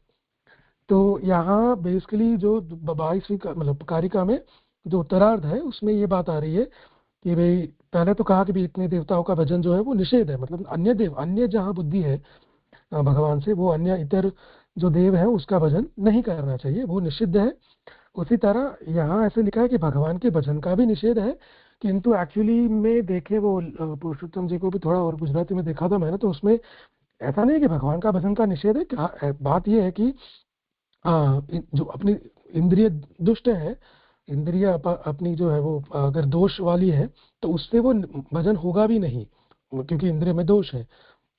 तो यहाँ बेसिकली जो 22वीं मतलब कारिका में जो उत्तरार्ध है उसमें ये बात आ रही है कि भाई पहले तो कहा कि भी इतने देवताओं का भजन जो है वो निषेध है, मतलब अन्य देव, अन्य जहाँ बुद्धि है भगवान से, वो अन्य इतर जो देव है उसका भजन नहीं करना चाहिए, वो निषिद्ध है। उसी तरह यहाँ ऐसे लिखा है कि भगवान के भजन का भी निषेध है, किंतु एक्चुअली में देखे वो पुरुषोत्तम जी को भी थोड़ा और गुजराती में देखा था मैंने, तो उसमें ऐसा नहीं है कि भगवान का भजन का निषेध है। बात यह है कि जो अपनी इंद्रिय दुष्ट है, इंद्रिय अपनी जो है वो अगर दोष वाली है तो उससे वो भजन होगा भी नहीं, क्योंकि इंद्रिय में दोष है।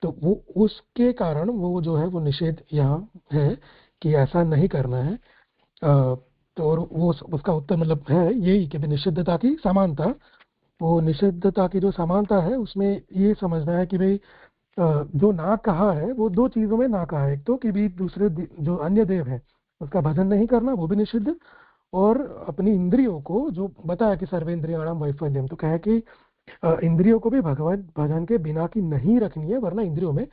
तो वो उसके कारण वो जो है वो निषेध यहाँ है कि ऐसा नहीं करना है। तो और वो उसका उत्तर मतलब है यही कि निषिद्धता की समानता, वो निषिद्धता की जो समानता है उसमें ये समझना है कि भाई जो ना कहा है वो दो चीजों में ना कहा है। एक तो कि भी दूसरे जो अन्य देव है उसका भजन नहीं करना, वो भी निषिद्ध। और अपनी इंद्रियों को जो बताया कि सर्वेंद्रियाणाम वैफल्यम, तो कहे कि इंद्रियों को भी भगवत भजन के बिना की नहीं रखनी है, वरना इंद्रियों में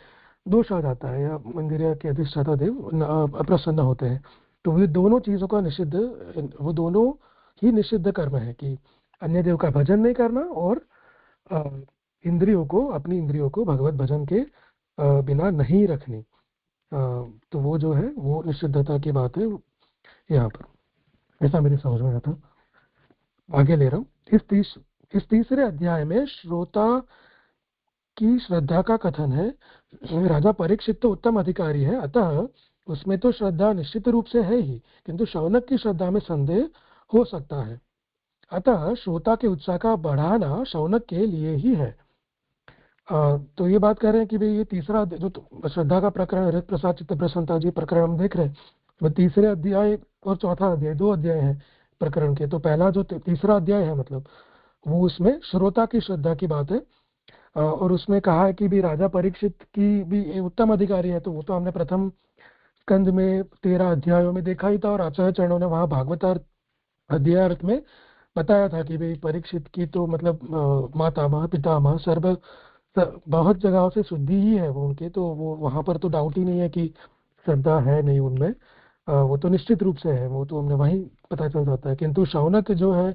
दोष आ जाता है या इंद्रिय के अधिष्ठाता देव अप्रसन्न होते हैं। तो ये दोनों चीजों का निषिद्ध, वो दोनों ही निषिद्ध कर्म है कि अन्य देव का भजन नहीं करना और इंद्रियों को, अपनी इंद्रियों को भगवत भजन के बिना नहीं रखनी। तो वो जो है वो निषिद्धता की बात है यहाँ पर, ऐसा मेरी समझ में आता। आगे ले रहा हूँ। इस तीसरे अध्याय में श्रोता की श्रद्धा का कथन है। राजा परीक्षित तो उत्तम अधिकारी है, अतः उसमें तो श्रद्धा निश्चित रूप से है ही, किंतु शौनक की श्रद्धा में संदेह हो सकता है। अतः श्रोता के उत्साह का बढ़ाना शौनक के लिए ही है। तो ये बात कर रहे हैं कि भाई ये तीसरा जो श्रद्धा का प्रकरण, हरित प्रसाद चित्त प्रसन्नता जी प्रकरण हम देख रहे हैं, तो तीसरे अध्याय और चौथा अध्याय, दो अध्याय हैं प्रकरण के। तो पहला जो तीसरा अध्याय है मतलब वो उसमें श्रोता की श्रद्धा की बात है। और उसमें कहा है कि भी राजा परीक्षित की भी उत्तम अधिकारी है, तो वो तो हमने प्रथम स्कंद में 13 अध्यायों में देखा ही था, और आचार्य चरणों ने वहाँ भागवतार्थ अध्यायार्थ में बताया था कि भाई परीक्षित की तो मतलब मातामह पितामह सर्व बहुत जगहों से शुद्धि ही है वो उनके, तो वो वहां पर तो डाउट ही नहीं है कि श्रद्धा है नहीं उनमें, वो तो निश्चित रूप से है, वो तो हमने वहीं पता चल जाता है। किंतु शौनक जो है,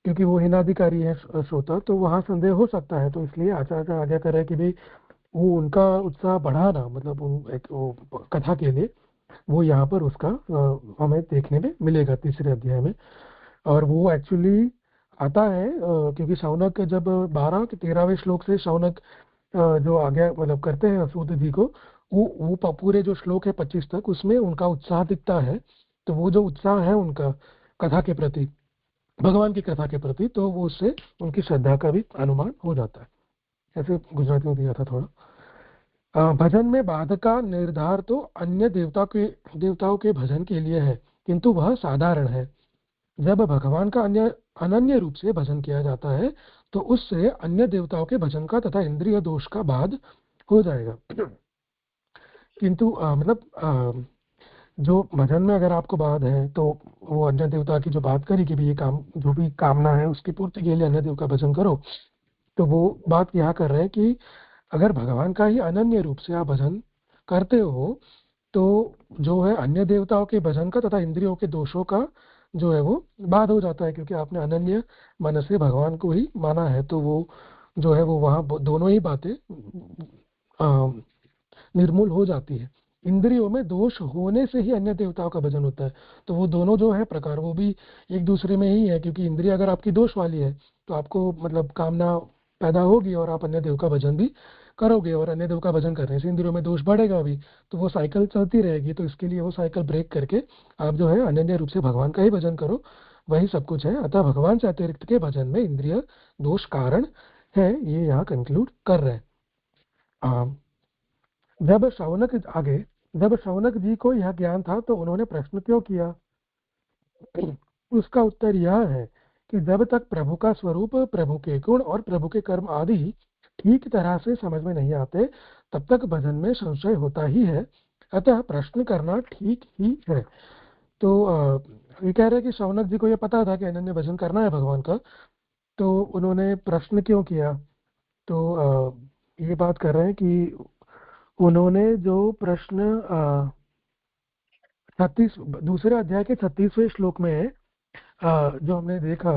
क्योंकि वो हिनाधिकारी है श्रोता, तो वहां संदेह हो सकता है। तो इसलिए आचार्य आज्ञा कर रहे हैं कि भाई वो उनका उत्साह बढ़ाना, मतलब वो कथा के लिए, वो यहाँ पर उसका हमें देखने में मिलेगा तीसरे अध्याय में। और वो एक्चुअली आता है क्योंकि शौनक जब 12 के 13वें श्लोक से शौनक जो आज्ञा मतलब करते हैं सूत जी को, वो पूरे जो श्लोक है 25 तक, उसमें उनका उत्साह दिखता है। तो वो जो उत्साह है उनका कथा के प्रति, भगवान की कथा के प्रति, तो वो उससे उनकी श्रद्धा का भी अनुमान हो जाता है। ऐसे गुजराती में दिया था थोड़ा। भजन में बाधक का निर्धार तो अन्य देवताओं के भजन के लिए है, किंतु वह साधारण है। जब भगवान का अनन्य रूप से भजन किया जाता है तो उससे अन्य देवताओं के भजन का तथा इंद्रिय दोष का बाध हो जाएगा। किंतु मतलब जो भजन में अगर आपको बाध है तो वो अन्य देवता की जो बात करी कि भी ये काम, जो भी कामना है उसकी पूर्ति के लिए अन्य देव का भजन करो, तो वो बात यहाँ कर रहे हैं कि अगर भगवान का ही अनन्य रूप से आप भजन करते हो तो जो है अन्य देवताओं के भजन का तथा इंद्रियों के दोषों का जो है वो बाध हो जाता है, क्योंकि आपने अनन्य मन से भगवान को ही माना है। तो वो जो है वो वहाँ दोनों ही बातें निर्मूल हो जाती है। इंद्रियों में दोष होने से ही अन्य देवताओं का भजन होता है। तो वो दोनों जो है प्रकार वो भी एक दूसरे में ही है, क्योंकि इंद्रिय अगर आपकी दोष वाली है तो आपको मतलब कामना पैदा होगी और आप अन्य देव का भजन भी करोगे, और अन्य देव का भजन करने से इंद्रियों में दोष बढ़ेगा भी, तो वो साइकिल चलती रहेगी। तो इसके लिए वो साइकिल ब्रेक करके आप जो है अनन्य रूप से भगवान का ही भजन करो, वही सब कुछ है। अतः भगवान से अतिरिक्त के भजन में इंद्रिय दोष कारण है, ये यहाँ कंक्लूड कर रहे हैं। जब शौनक जी को यह ज्ञान था तो उन्होंने प्रश्न क्यों किया? उसका उत्तर यह है कि जब तक प्रभु का स्वरूप, प्रभु के गुण और प्रभु के कर्म आदि ठीक तरह से समझ में नहीं आते, तब तक भजन में संशय होता ही है। अतः प्रश्न करना ठीक ही है। तो ये कह रहे हैं कि शौनक जी को ये पता था कि अनन्य भजन करना है भगवान का, तो उन्होंने प्रश्न क्यों किया? तो ये बात कर रहे हैं कि उन्होंने जो प्रश्न 36 दूसरे अध्याय के 36वें श्लोक में जो हमने देखा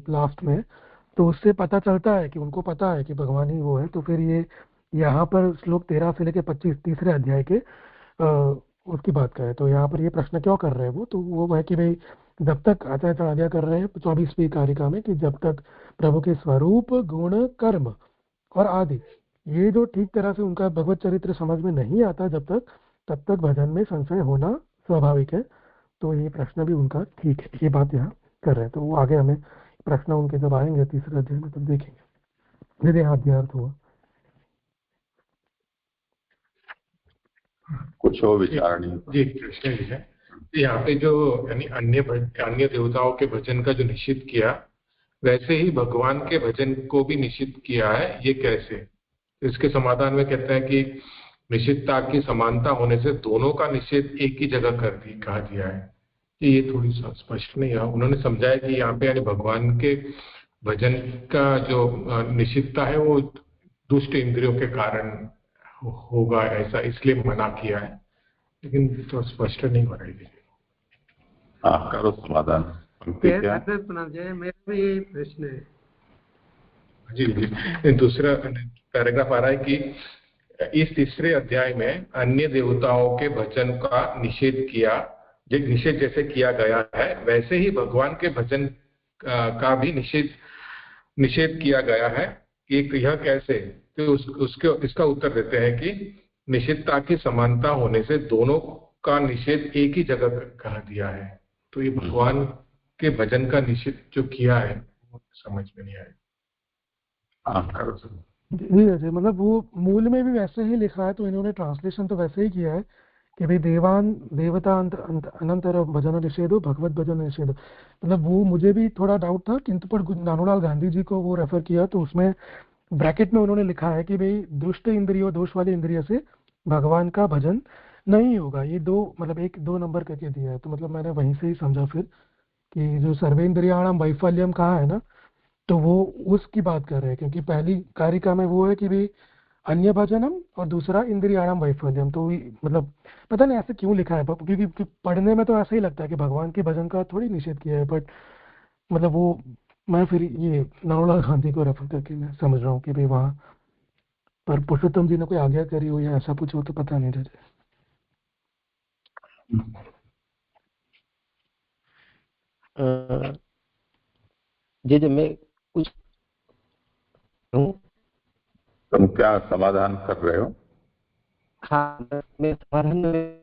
लास्ट में, तो उससे पता चलता है कि उनको पता है कि भगवान ही वो है। तो फिर ये यहाँ पर श्लोक 13 से लेकर 25 तीसरे अध्याय के उसकी बात करें तो यहाँ पर ये प्रश्न क्यों कर रहे हैं वो, तो वो है कि भाई जब तक आचार्य चढ़ाव्या कर रहे हैं 24वीं कारिका में कि जब तक प्रभु के स्वरूप, गुण, कर्म और आदि ये जो ठीक तरह से उनका भगवत चरित्र समझ में नहीं आता तब तक भजन में संशय होना स्वाभाविक है। तो ये प्रश्न भी उनका ठीक है, ये बात यहाँ कर रहे हैं। तो वो आगे हमें प्रश्न उनके जब आएंगे तीसरे अध्याय में तब देखेंगे। यदि अध्यार्थ हुआ कुछ और विचार नहीं। जी कृष्ण जी है यहाँ पे जो यानी अन्य देवताओं के भजन का जो निषिद्ध किया, वैसे ही भगवान के भजन को भी निषिद्ध किया है, ये कैसे? इसके समाधान में कहते हैं कि निषिद्धता की समानता होने से दोनों का निषेध एक ही जगह कहा दिया है। ये थोड़ी स्पष्ट नहीं है। उन्होंने समझाया कि यहाँ पे यानी भगवान के भजन का जो निषिद्धता है वो दुष्ट इंद्रियों के कारण होगा, ऐसा इसलिए मना किया है, लेकिन तो स्पष्ट नहीं हो रही है। हाँ, करो समाधान। मेरा भी यही प्रश्न है। जी जी, दूसरा पैराग्राफ आ रहा है कि इस तीसरे अध्याय में अन्य देवताओं के भजन का निषेध जैसे किया गया है, वैसे ही भगवान के भजन का भी निषेध किया गया है। यह कैसे? तो इसका उत्तर देते हैं कि निषिद्धता की समानता होने से दोनों का निषेध एक ही जगह कहा दिया है। तो ये भगवान के भजन का निषेध जो किया है वो समझ में नहीं आया। जी अजय, मतलब वो मूल में भी वैसे ही लिखा है, तो इन्होंने ट्रांसलेशन तो वैसे ही किया है कि भाई देवता अनंतर भजन निषेधो भगवत भजन निषेधो। मतलब वो मुझे भी थोड़ा डाउट था, किंतु पर नानूलाल गांधी जी को वो रेफर किया तो उसमें ब्रैकेट में उन्होंने लिखा है कि भाई दुष्ट इंद्रियों, दोष वाली इंद्रिय से भगवान का भजन नहीं होगा। ये मतलब 1-2 नंबर करके दिया है। तो मतलब मैंने वहीं से ही समझा फिर कि जो सर्वेंद्रियाणाम वैफल्यम कहा है ना, तो वो उसकी बात कर रहे हैं, क्योंकि पहली कारिका में वो है कि भाई अन्य भजनम और दूसरा इंद्रियाणाम वैफल्यम। तो मतलब पता नहीं ऐसे क्यों लिखा है, क्योंकि पढ़ने में तो ऐसा ही लगता है कि भगवान के भजन का थोड़ी निषेध किया है, बट मतलब वो मैं फिर ये नानूलाल गांधी को रेफर करके मैं समझ रहा हूँ कि भाई वहाँ पर पुरुषोत्तम जी ने कोई आज्ञा करी हो या ऐसा कुछ हो, तो पता नहीं रहता। जी मैं कुछ तुम क्या समाधान कर रहे हो? हाँ, मैं समाधान में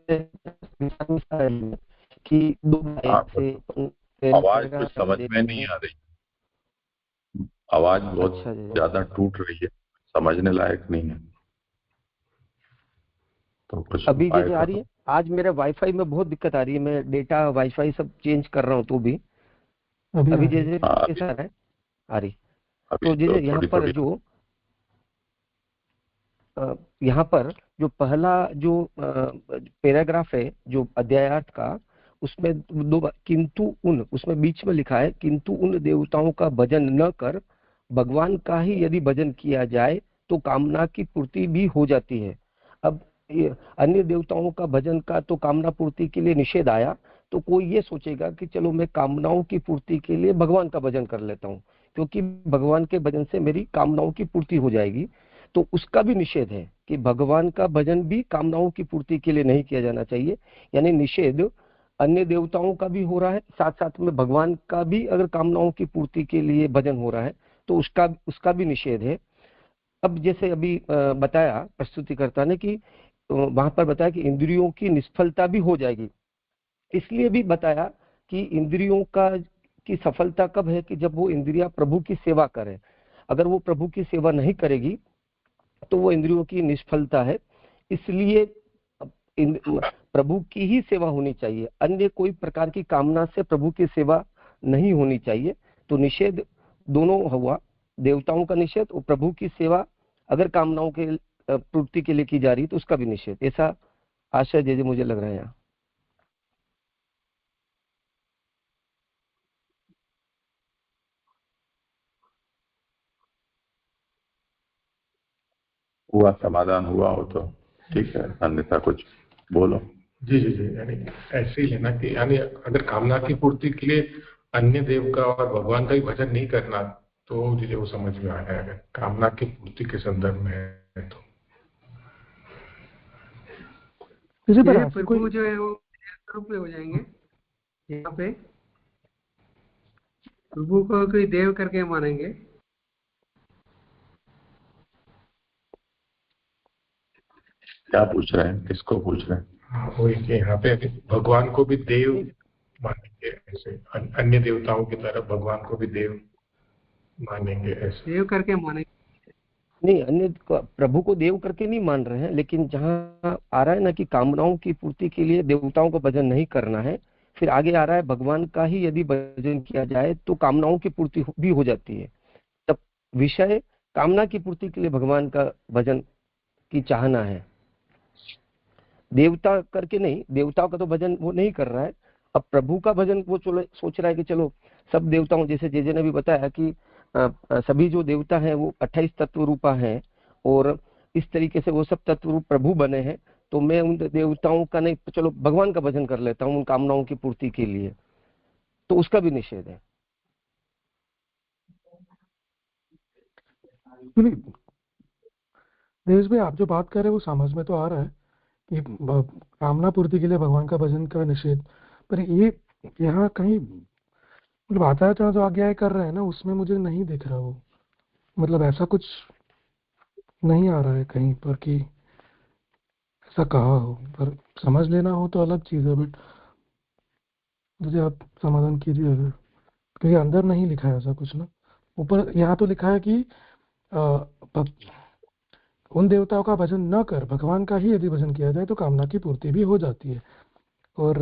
कि दो से आवाज कुछ समझ में नहीं आ रही, आवाज बहुत अच्छा ज्यादा टूट रही है, समझने लायक नहीं है। तो कुछ अभी जैसे आ रही है। आज मेरे वाईफाई में बहुत दिक्कत आ रही है, मैं डेटा वाईफाई सब चेंज कर रहा हूँ तो भी अभी जैसे कैसा है आ रही। तो जैसे यहाँ पर जो पहला जो पैराग्राफ है जो अध्याय 8 का, उसमें किंतु उसमें बीच में लिखा है किंतु उन देवताओं का भजन न कर भगवान का ही यदि भजन किया जाए तो कामना की पूर्ति भी हो जाती है। अब अन्य देवताओं का भजन का तो कामना पूर्ति के लिए निषेध आया, तो कोई ये सोचेगा कि चलो मैं कामनाओं की पूर्ति के लिए भगवान का भजन कर लेता हूँ, क्योंकि भगवान के भजन से मेरी कामनाओं की पूर्ति हो जाएगी। तो उसका भी निषेध है कि भगवान का भजन भी कामनाओं की पूर्ति के लिए नहीं किया जाना चाहिए। यानी निषेध अन्य देवताओं का भी हो रहा है, साथ साथ में भगवान का भी अगर कामनाओं की पूर्ति के लिए भजन हो रहा है तो उसका भी निषेध है। अब जैसे अभी बताया प्रस्तुतिकर्ता ने कि वहां पर बताया कि इंद्रियों की निष्फलता भी हो जाएगी, इसलिए भी बताया कि इंद्रियों की सफलता कब है कि जब वो इंद्रियां प्रभु की सेवा करे। अगर वो प्रभु की सेवा नहीं करेगी तो वो इंद्रियों की निष्फलता है। इसलिए प्रभु की ही सेवा होनी चाहिए, अन्य कोई प्रकार की कामना से प्रभु की सेवा नहीं होनी चाहिए। तो निषेध दोनों हुआ, देवताओं का निषेध और प्रभु की सेवा अगर कामनाओं के पूर्ति के लिए की जा रही तो उसका भी निषेध। ऐसा आशय जैसे मुझे लग रहा है यहाँ। हुआ, समाधान हुआ हो तो ठीक है, अन्यथा कुछ बोलो। जी जी जी, यानी ऐसे ही लेना कि यानी अगर कामना की पूर्ति के लिए अन्य देव का और भगवान का ही भजन नहीं करना तो मुझे वो समझ में आया है। अगर कामना की पूर्ति के संदर्भ में है तो इसी पर प्रभु जो है वो स्वरूप में हो जाएंगे। यहाँ पे प्रभु को कोई देव करके मानेंगे। क्या पूछ रहे हैं, किसको पूछ रहे हैं? हाँ, वही कि यहाँ पे भगवान को भी देव मानेंगे ऐसे, अन्य देवताओं की तरह भगवान को भी देव मानेंगे ऐसे। देव करके मानेंगे नहीं, अन्य प्रभु को देव करके नहीं मान रहे हैं, लेकिन जहाँ आ रहा है ना कि कामनाओं की पूर्ति के लिए देवताओं का भजन नहीं करना है, फिर आगे आ रहा है भगवान का ही यदि भजन किया जाए तो कामनाओं की पूर्ति भी हो जाती है। तब विषय कामना की पूर्ति के लिए भगवान का भजन की चाहना है, देवता करके नहीं। देवताओं का तो भजन वो नहीं कर रहा है, अब प्रभु का भजन वो सोच रहा है कि चलो सब देवताओं, जैसे जे ने भी बताया कि सभी जो देवता हैं वो 28 तत्व रूपा हैं और इस तरीके से वो सब तत्व रूप प्रभु बने हैं, तो मैं उन देवताओं का नहीं, चलो भगवान का भजन कर लेता हूँ उन कामनाओं की पूर्ति के लिए, तो उसका भी निषेध है। देश में आप जो बात कर रहे हैं वो समझ में तो आ रहा है कि कामना पूर्ति के लिए भगवान का भजन का निषेध, पर ये यहाँ कहीं मतलब आचार्य जो आज्ञा कर रहे हैं ना उसमें मुझे नहीं दिख रहा वो, मतलब ऐसा कुछ नहीं आ रहा है कहीं पर कि ऐसा कहा हो, पर समझ लेना हो तो अलग चीज है। बट मुझे आप समाधान कीजिए अगर, क्योंकि अंदर नहीं लिखा है ऐसा कुछ ना। ऊपर यहाँ तो लिखा है कि उन देवताओं का भजन न कर भगवान का ही यदि भजन किया जाए तो कामना की पूर्ति भी हो जाती है, और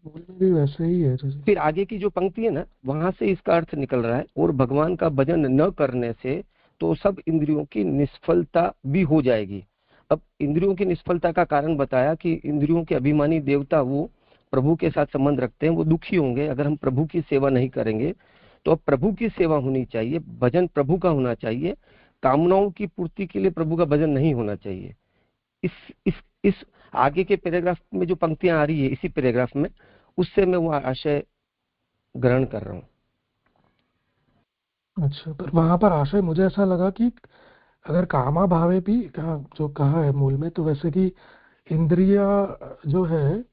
भी वैसे ही है जैसे। फिर आगे की जो पंक्ति है ना वहां से इसका अर्थ निकल रहा है, और भगवान का भजन न करने से तो सब इंद्रियों की निष्फलता भी हो जाएगी। अब इंद्रियों की निष्फलता का कारण बताया कि इंद्रियों के अभिमानी देवता वो प्रभु के साथ संबंध रखते हैं, वो दुखी होंगे अगर हम प्रभु की सेवा नहीं करेंगे। तो अब प्रभु की सेवा होनी चाहिए, भजन प्रभु का होना चाहिए, कामनाओं की पूर्ति के लिए प्रभु का भजन नहीं होना चाहिए। इस आगे के पैराग्राफ में जो पंक्तियां आ रही है इसी पैराग्राफ में, उससे मैं वो आशय ग्रहण कर रहा हूँ। अच्छा, पर वहां पर आशय मुझे ऐसा लगा कि अगर कामा भावे भी जो कहा है मूल में, तो वैसे कि इंद्रिय जो है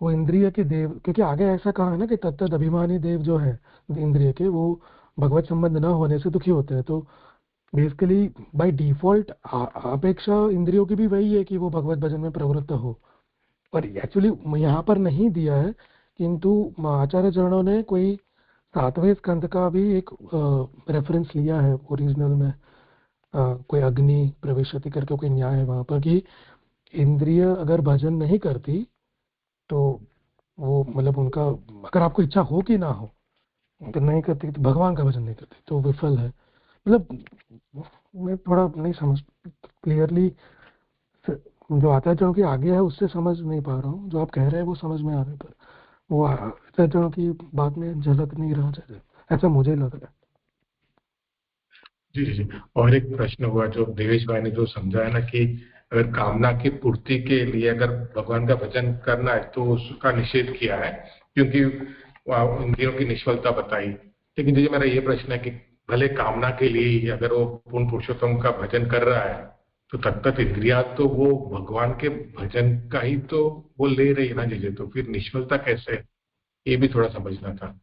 वो इंद्रिय के देव, क्योंकि आगे ऐसा कहा है ना कि तत्त अभिमानी देव जो है इंद्रिय के, वो भगवत संबंध न होने से दुखी होते हैं। तो बेसिकली बाय डिफॉल्ट अपेक्षा इंद्रियों की भी वही है कि वो भगवत भजन में प्रवृत्त हो, पर एक्चुअली यहाँ पर नहीं दिया है। किंतु आचार्य चरणों ने कोई 7वें स्कंद का भी एक रेफरेंस लिया है ओरिजिनल में, कोई अग्नि प्रवेशति करके कोई न्याय है वहां पर कि इंद्रिय अगर भजन नहीं करती तो वो मतलब उनका, अगर आपको इच्छा हो कि ना हो तो नहीं करती, तो भगवान का भजन नहीं करती तो विफल है। मतलब मैं थोड़ा नहीं समझ क्लियरली, जो आचार्यों की आगे है उससे समझ नहीं पा रहा हूँ, जो आप कह रहे हैं वो समझ में आ रहा है, पर वो आचार्यों की बात में झलक नहीं रहा जैसे, ऐसा मुझे लग रहा है। जी जी जी, और एक प्रश्न हुआ जो देवेश भाई ने जो समझाया ना कि अगर कामना की पूर्ति के लिए अगर भगवान का भजन करना है तो उसका निषेध किया है क्योंकि इंद्रियों की निष्फलता बताई। लेकिन जो मेरा ये प्रश्न है कि भले कामना के लिए ही अगर वो पूर्ण पुरुषोत्तम का भजन कर रहा है तो तत्त इंद्रिया तो वो भगवान के भजन का ही तो वो ले रही है ना चीजें, तो फिर निष्फलता कैसे, ये भी थोड़ा समझना था।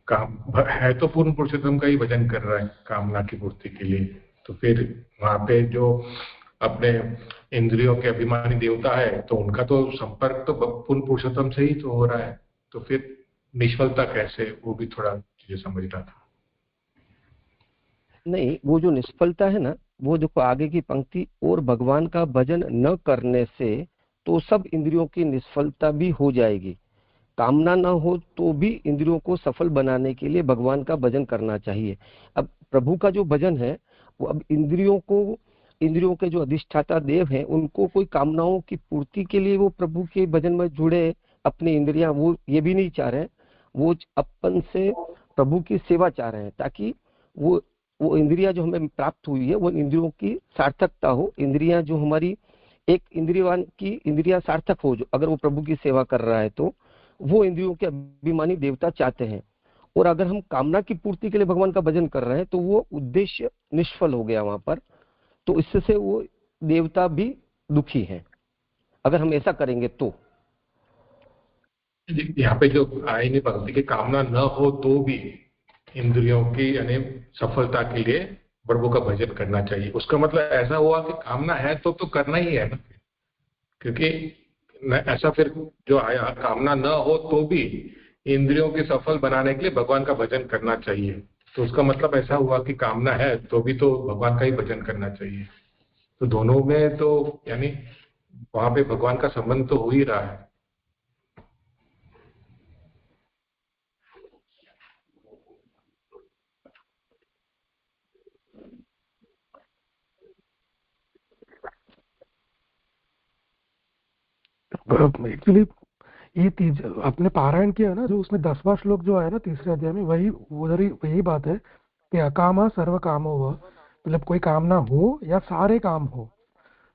काम है तो पूर्ण पुरुषोत्तम का ही भजन कर रहा है कामना की पूर्ति के लिए, तो फिर वहां पे जो अपने इंद्रियों के अभिमानी देवता है तो उनका तो संपर्क तो पूर्ण पुरुषोत्तम से ही तो हो रहा है, तो फिर निष्फलता कैसे, वो भी थोड़ा चीजें समझ रहा था। नहीं, वो जो निष्फलता है ना, वो देखो आगे की पंक्ति, और भगवान का भजन न करने से तो सब इंद्रियों की निष्फलता भी हो जाएगी। कामना ना हो तो भी इंद्रियों को सफल बनाने के लिए भगवान का भजन करना चाहिए। अब प्रभु का जो भजन है वो अब इंद्रियों के जो अधिष्ठाता देव हैं उनको कोई कामनाओं की पूर्ति के लिए वो प्रभु के भजन में जुड़े, अपनी इंद्रियां वो ये भी नहीं चाह रहे हैं, वो अपन से प्रभु की सेवा चाह रहे हैं, ताकि वो इंद्रियां जो हमें प्राप्त हुई है वो इंद्रियों की सार्थकता हो। इंद्रियां जो हमारी एक इंद्रियवान की इंद्रियां सार्थक हो, जो अगर वो प्रभु की सेवा कर रहा है तो वो इंद्रियों के अभिमानी देवता चाहते हैं। और अगर हम कामना की पूर्ति के लिए भगवान का भजन कर रहे हैं तो वो उद्देश्य निष्फल हो गया वहां पर, तो इससे वो देवता भी दुखी हैं अगर हम ऐसा करेंगे तो। यहाँ पे जो आईनी पंक्ति की कामना न हो तो भी इंद्रियों की यानी सफलता के लिए प्रभु का भजन करना चाहिए, उसका मतलब ऐसा हुआ कि कामना है तो करना ही है ना, क्योंकि ऐसा फिर जो आया कामना न हो तो भी इंद्रियों की सफल बनाने के लिए भगवान का भजन करना चाहिए, तो उसका मतलब ऐसा हुआ कि कामना है तो भी तो भगवान का ही भजन करना चाहिए। तो दोनों में तो यानी वहां पे भगवान का संबंध तो हो ही रहा है। एक्चुअली ये तीज आपने पारायण किया ना, जो उसमें 10वां श्लोक जो आया ना तीसरे अध्याय में, वही उधर ही वही बात है कि अकामा सर्व कामो वह, मतलब कोई कामना हो या सारे काम हो,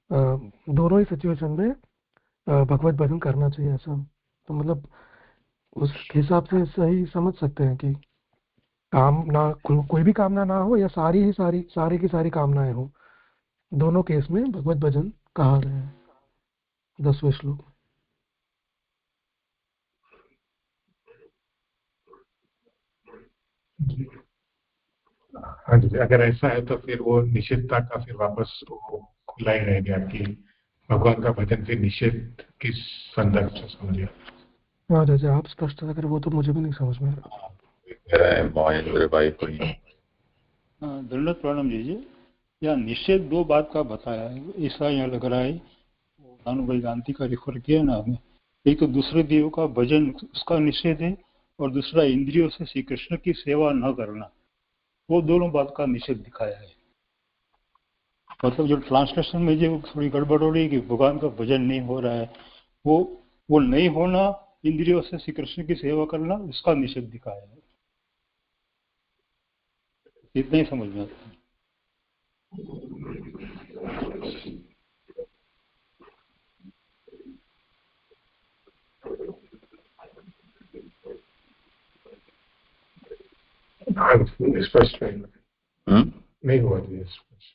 दोनों ही सिचुएशन में भगवत भजन करना चाहिए ऐसा। तो मतलब उस हिसाब से सही समझ सकते हैं कि कामना कोई भी कामना ना हो या सारी की सारी कामनाएं हो, दोनों केस में भगवत भजन कहा गया है 10वें श्लोक में। हाँ जी, अगर ऐसा है तो फिर वो निषेधता का फिर वापस वो खुला ही रह गया कि भगवान का भजन फिर निषेध किस संदर्भ से समझिए। हाँ जैसे आप स्पष्ट करें, वो तो मुझे भी नहीं समझ में आ रहा। महेंद्र भाई कोई धन्यवाद प्रणाम जी। यहाँ निषेध दो बात का बताया है, ऐसा यहाँ लग रहा है, भानु भाई गांधी का रेफर किया ना हमें, एक तो दूसरे देव का भजन उसका निषेध है, और दूसरा इंद्रियों से श्री कृष्ण की सेवा न करना, वो दोनों बात का निषेध दिखाया है। मतलब जो ट्रांसलेशन में जो थोड़ी गड़बड़ हो रही है कि भगवान का भजन नहीं हो रहा है, वो नहीं होना, इंद्रियों से श्री कृष्ण की सेवा करना, उसका निषेध दिखाया है। इतना ही समझ में आता है। स्पष्ट नहीं हुआ जी स्पष्ट।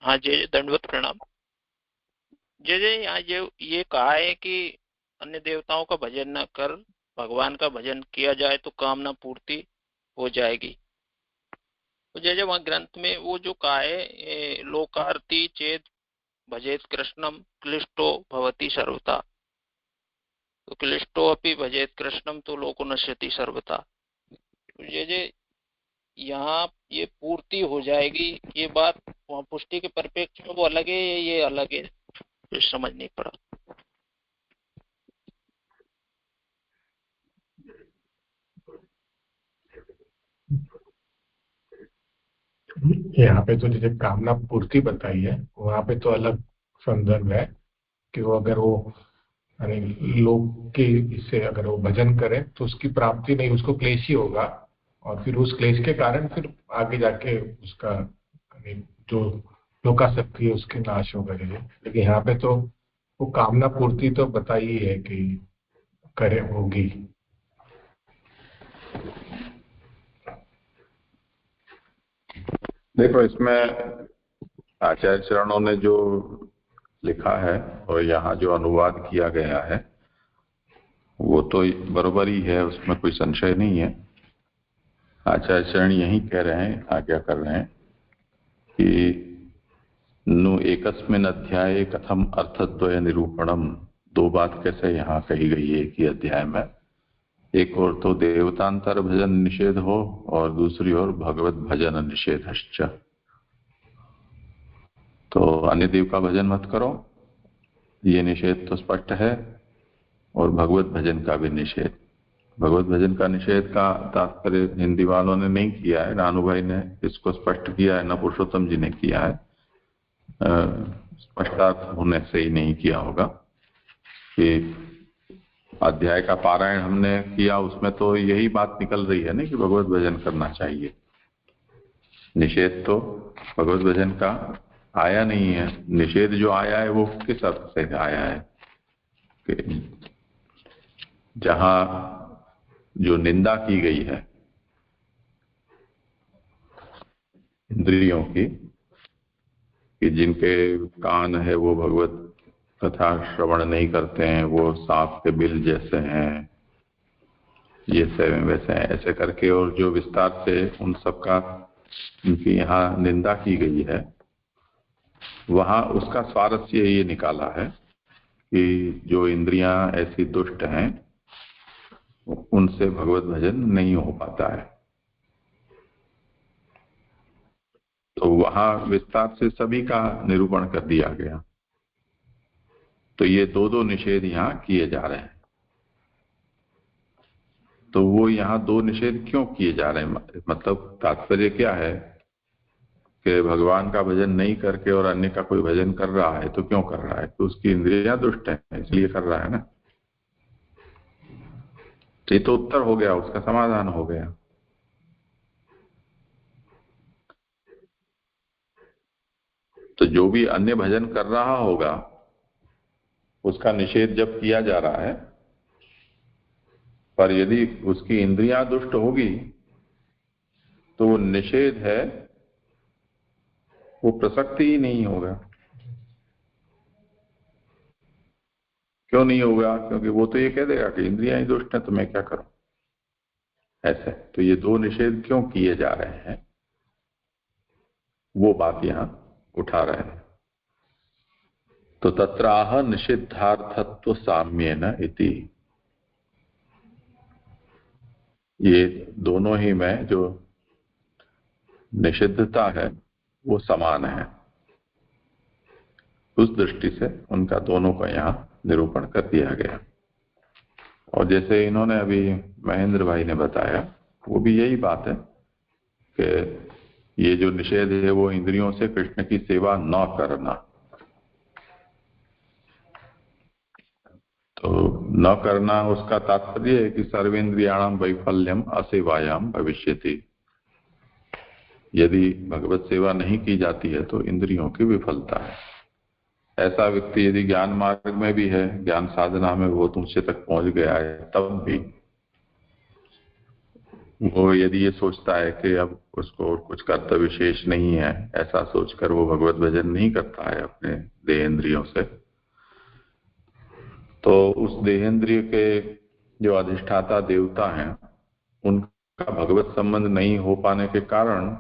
हाँ जय दंडवत प्रणाम। जय यहाँ ये कहा है कि अन्य देवताओं का भजन न कर, भगवान का भजन किया जाए तो कामना पूर्ति हो जाएगी। तो जय वहाँ ग्रंथ में वो जो कहा है, लोकार्ति चेत भजेत कृष्णम क्लिष्टो भवति सर्वथा, तो क्लिष्टो अपि भजेत कृष्णम तो लोको नश्यति सर्वथा। तो जय यहाँ ये पूर्ति हो जाएगी, ये बात वहाँ पुष्टि के परिप्रेक्ष्य में वो अलग है, ये अलग है, कुछ समझ नहीं पड़ा। यहाँ पे तो जैसे कामना पूर्ति बताई है, वहां पे तो अलग संदर्भ है कि वो अगर वो यानी लोग के इससे अगर वो भजन करे तो उसकी प्राप्ति नहीं, उसको क्लेश ही होगा, और फिर उस क्लेश के कारण फिर आगे जाके उसका जो लोकासक्ति है उसके नाश होगा। लेकिन यहाँ पे तो वो कामना पूर्ति तो बताई ही है कि करे होगी। देखो, इसमें आचार्य चरणों ने जो लिखा है और यहाँ जो अनुवाद किया गया है वो तो बरोबर ही है, उसमें कोई संशय नहीं है। आचार्य चरण यही कह रहे हैं, आज्ञा कर रहे हैं कि नु एकस्मिन अध्याये कथम अर्थद्वय निरूपणम, दो बात कैसे यहाँ कही गई है एक ही अध्याय में। एक और तो देवतांतर भजन निषेध हो और दूसरी ओर भगवत भजन निषेधश्च। तो अन्य देव का भजन मत करो, ये निषेध तो स्पष्ट है, और भगवत भजन का भी निषेध। भगवत भजन का निषेध का तात्पर्य हिंदी वालों ने नहीं किया है, रानू भाई ने इसको स्पष्ट किया है, न पुरुषोत्तम जी ने किया है। स्पष्टार्थ होने से ही नहीं किया होगा कि अध्याय का पारायण हमने किया, उसमें तो यही बात निकल रही है ना कि भगवत भजन करना चाहिए। निषेध तो भगवत भजन का आया नहीं है। निषेध जो आया है वो किस अर्थ से आया है कि जहां जो निंदा की गई है इंद्रियों की, कि जिनके कान है वो भगवत कथा श्रवण नहीं करते हैं, वो सांप के बिल जैसे हैं, ये से वैसे हैं, ऐसे करके, और जो विस्तार से उन सबका उनकी यहाँ निंदा की गई है, वहां उसका स्वारस्य ये निकाला है कि जो इंद्रियां ऐसी दुष्ट हैं उनसे भगवत भजन नहीं हो पाता है। तो वहां विस्तार से सभी का निरूपण कर दिया गया। तो ये दो दो निषेध यहाँ किए जा रहे हैं। तो वो यहाँ दो निषेध क्यों किए जा रहे हैं, मतलब तात्पर्य क्या है कि भगवान का भजन नहीं करके और अन्य का कोई भजन कर रहा है तो क्यों कर रहा है? तो उसकी इंद्रियां दुष्ट है इसलिए कर रहा है ना। ये तो उत्तर हो गया, उसका समाधान हो गया। तो जो भी अन्य भजन कर रहा होगा उसका निषेध जब किया जा रहा है, पर यदि उसकी इंद्रियां दुष्ट होगी तो वो निषेध है वो प्रसक्ति ही नहीं होगा। क्यों नहीं होगा? क्योंकि वो तो ये कह देगा कि इंद्रियां ही दुष्ट हैं तो मैं क्या करूं, ऐसे। तो ये दो निषेध क्यों किए जा रहे हैं वो बात यहां उठा रहे हैं। तो तत्राह निषिद्धार्थत्व साम्येन इति, ये दोनों ही में जो निषिद्धता है वो समान है। उस दृष्टि से उनका दोनों का यहाँ निरूपण कर दिया गया। और जैसे इन्होंने अभी महेंद्र भाई ने बताया, वो भी यही बात है कि ये जो निषेध है वो इंद्रियों से कृष्ण की सेवा न करना। तो न करना उसका तात्पर्य है कि सर्वेंद्रियाणाम वैफल्यम असेवायाम भविष्यति। यदि भगवत सेवा नहीं की जाती है तो इंद्रियों की विफलता है। ऐसा व्यक्ति यदि ज्ञान मार्ग में भी है, ज्ञान साधना में वो तुमसे तक पहुंच गया है, तब भी वो यदि ये सोचता है कि अब उसको कुछ कर्तव्य शेष नहीं है, ऐसा सोचकर वो भगवत भजन नहीं करता है अपने देहेंद्रियों से, तो उस देहेंद्रिय के जो अधिष्ठाता देवता हैं उनका भगवत संबंध नहीं हो पाने के कारण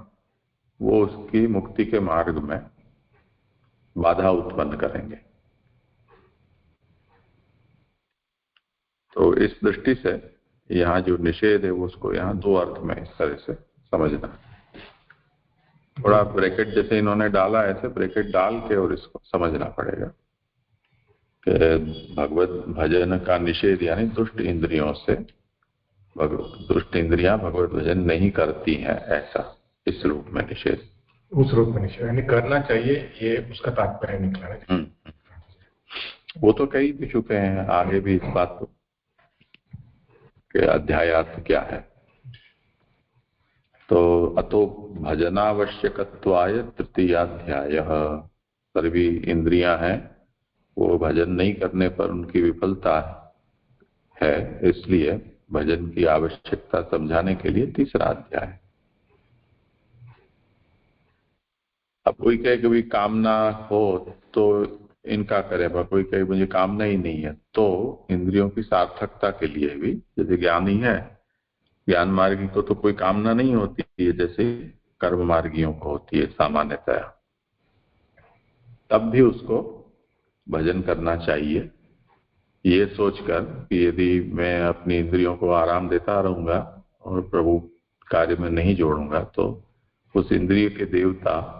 वो उसकी मुक्ति के मार्ग में बाधा उत्पन्न करेंगे। तो इस दृष्टि से यहाँ जो निषेध है वो उसको यहाँ दो अर्थ में इस तरह से समझना। थोड़ा ब्रैकेट जैसे इन्होंने डाला, ऐसे ब्रैकेट डाल के और इसको समझना पड़ेगा कि भगवत भजन का निषेध यानी दुष्ट इंद्रियों से, दुष्ट इंद्रियां भगवत भजन नहीं करती हैं, ऐसा इस रूप में निषेध। उस रूप में निषेध यानी करना चाहिए, ये उसका तात्पर्य निकला है। वो तो कही भी चुके हैं आगे भी इस बात को कि अध्यायार्थ क्या है। तो अतो भजनावश्यकत्वाय तृतीयाध्याय, सभी इंद्रियां हैं वो भजन नहीं करने पर उनकी विफलता है, इसलिए भजन की आवश्यकता समझाने के लिए तीसरा अध्याय। अब कोई कहे कि भाई कामना हो तो इनका करे, कोई कहे मुझे कामना ही नहीं है, तो इंद्रियों की सार्थकता के लिए भी यदि ज्ञानी है, ज्ञान मार्गी को तो कोई कामना नहीं होती है जैसे कर्म मार्गियों को होती है सामान्यतया, तब भी उसको भजन करना चाहिए, ये सोचकर कि यदि मैं अपनी इंद्रियों को आराम देता रहूंगा और प्रभु कार्य में नहीं जोड़ूंगा तो उस इंद्रिय के देवता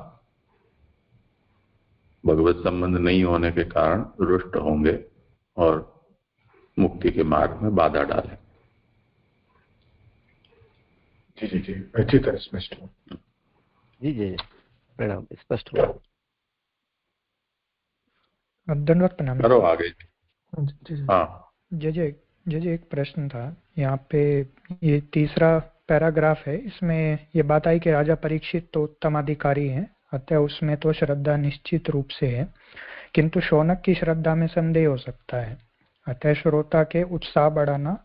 भगवत संबंध नहीं होने के कारण रुष्ट होंगे और मुक्ति के मार्ग में बाधा डालें। जी जी जी, अच्छी तरह स्पष्ट हो। जी जी प्रणाम, स्पष्ट हुआ। धन्यवाद प्रणाम। करो आगे। हाँ जज एक प्रश्न था यहाँ पे, ये तीसरा पैराग्राफ है, इसमें ये बात आई कि राजा परीक्षित तो उत्तम अधिकारी हैं, अतः उसमें तो श्रद्धा निश्चित रूप से है, किंतु शौनक की श्रद्धा में संदेह हो सकता है, अतः श्रोता के उत्साह बढ़ाना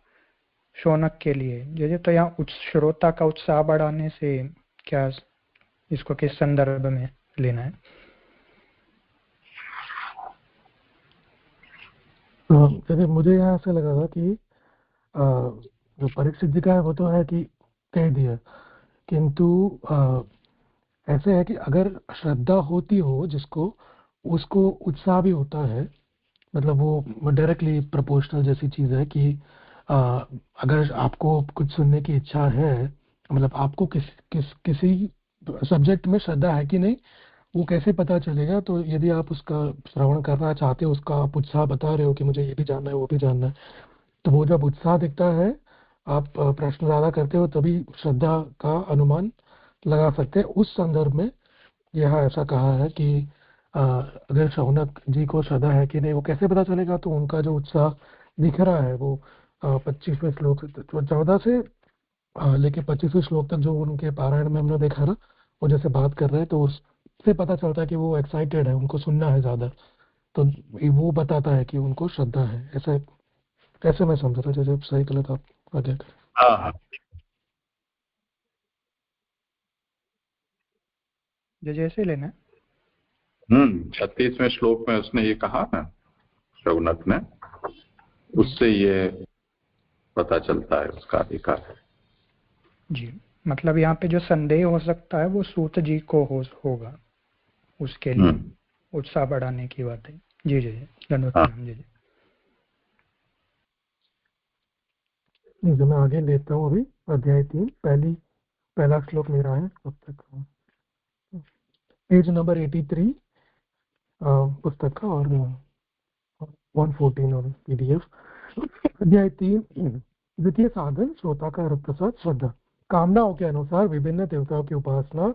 शौनक के लिए। जैसे तो यहाँ श्रोता का उत्साह बढ़ाने से क्या, इसको किस संदर्भ में लेना है? जैसे मुझे यहाँ ऐसा लगा था कि जो परीक्षित जी का है वो तो है कि कह दिया, किंतु ऐसे है कि अगर श्रद्धा होती हो जिसको, उसको उत्साह भी होता है, मतलब वो डायरेक्टली प्रोपोर्शनल जैसी चीज है कि अगर आपको कुछ सुनने की इच्छा है, मतलब आपको किसी सब्जेक्ट में श्रद्धा है कि नहीं वो कैसे पता चलेगा? तो यदि आप उसका श्रवण करना चाहते हो, उसका आप उत्साह बता रहे हो कि मुझे ये भी जानना है वो भी जानना है, तो वो जब उत्साह दिखता है, आप प्रश्न ज्यादा करते हो, तभी श्रद्धा का अनुमान लगा सकते हैं। उस संदर्भ में यह ऐसा कहा है कि अगर शौनक जी को श्रद्धा है कि नहीं वो कैसे पता चलेगा? तो उनका जो उत्साह दिख रहा है वो 25वें श्लोक से 14 से लेके 25वें श्लोक तक जो उनके पारायण में हमने देखा ना, वो जैसे बात कर रहे हैं तो उससे पता चलता है कि वो एक्साइटेड है, उनको सुनना है ज्यादा, तो वो बताता है कि उनको श्रद्धा है। ऐसे मैं समझ रहा था, जब सही गलत आप आगे करें। हाँ जैसे लेना है। 36वें श्लोक में उसने ये कहा ना, शौनक ने, उससे ये पता चलता है उसका अधिकार है। जी, मतलब यहाँ पे जो संदेह हो सकता है वो सूत जी को होगा, उसके लिए उत्साह बढ़ाने की बात है। जी जी धन्यवाद। जी जी जो मैं आगे लेता हूँ अभी, अध्याय 3 पहला श्लोक मेरा है अब तक, पेज नंबर 83 पुस्तक का, और 114 और PDF। अध्याय 3, द्वितीय साधन श्रोता का रक्तसात श्रद्धा, कामनाओं के अनुसार विभिन्न देवताओं की उपासना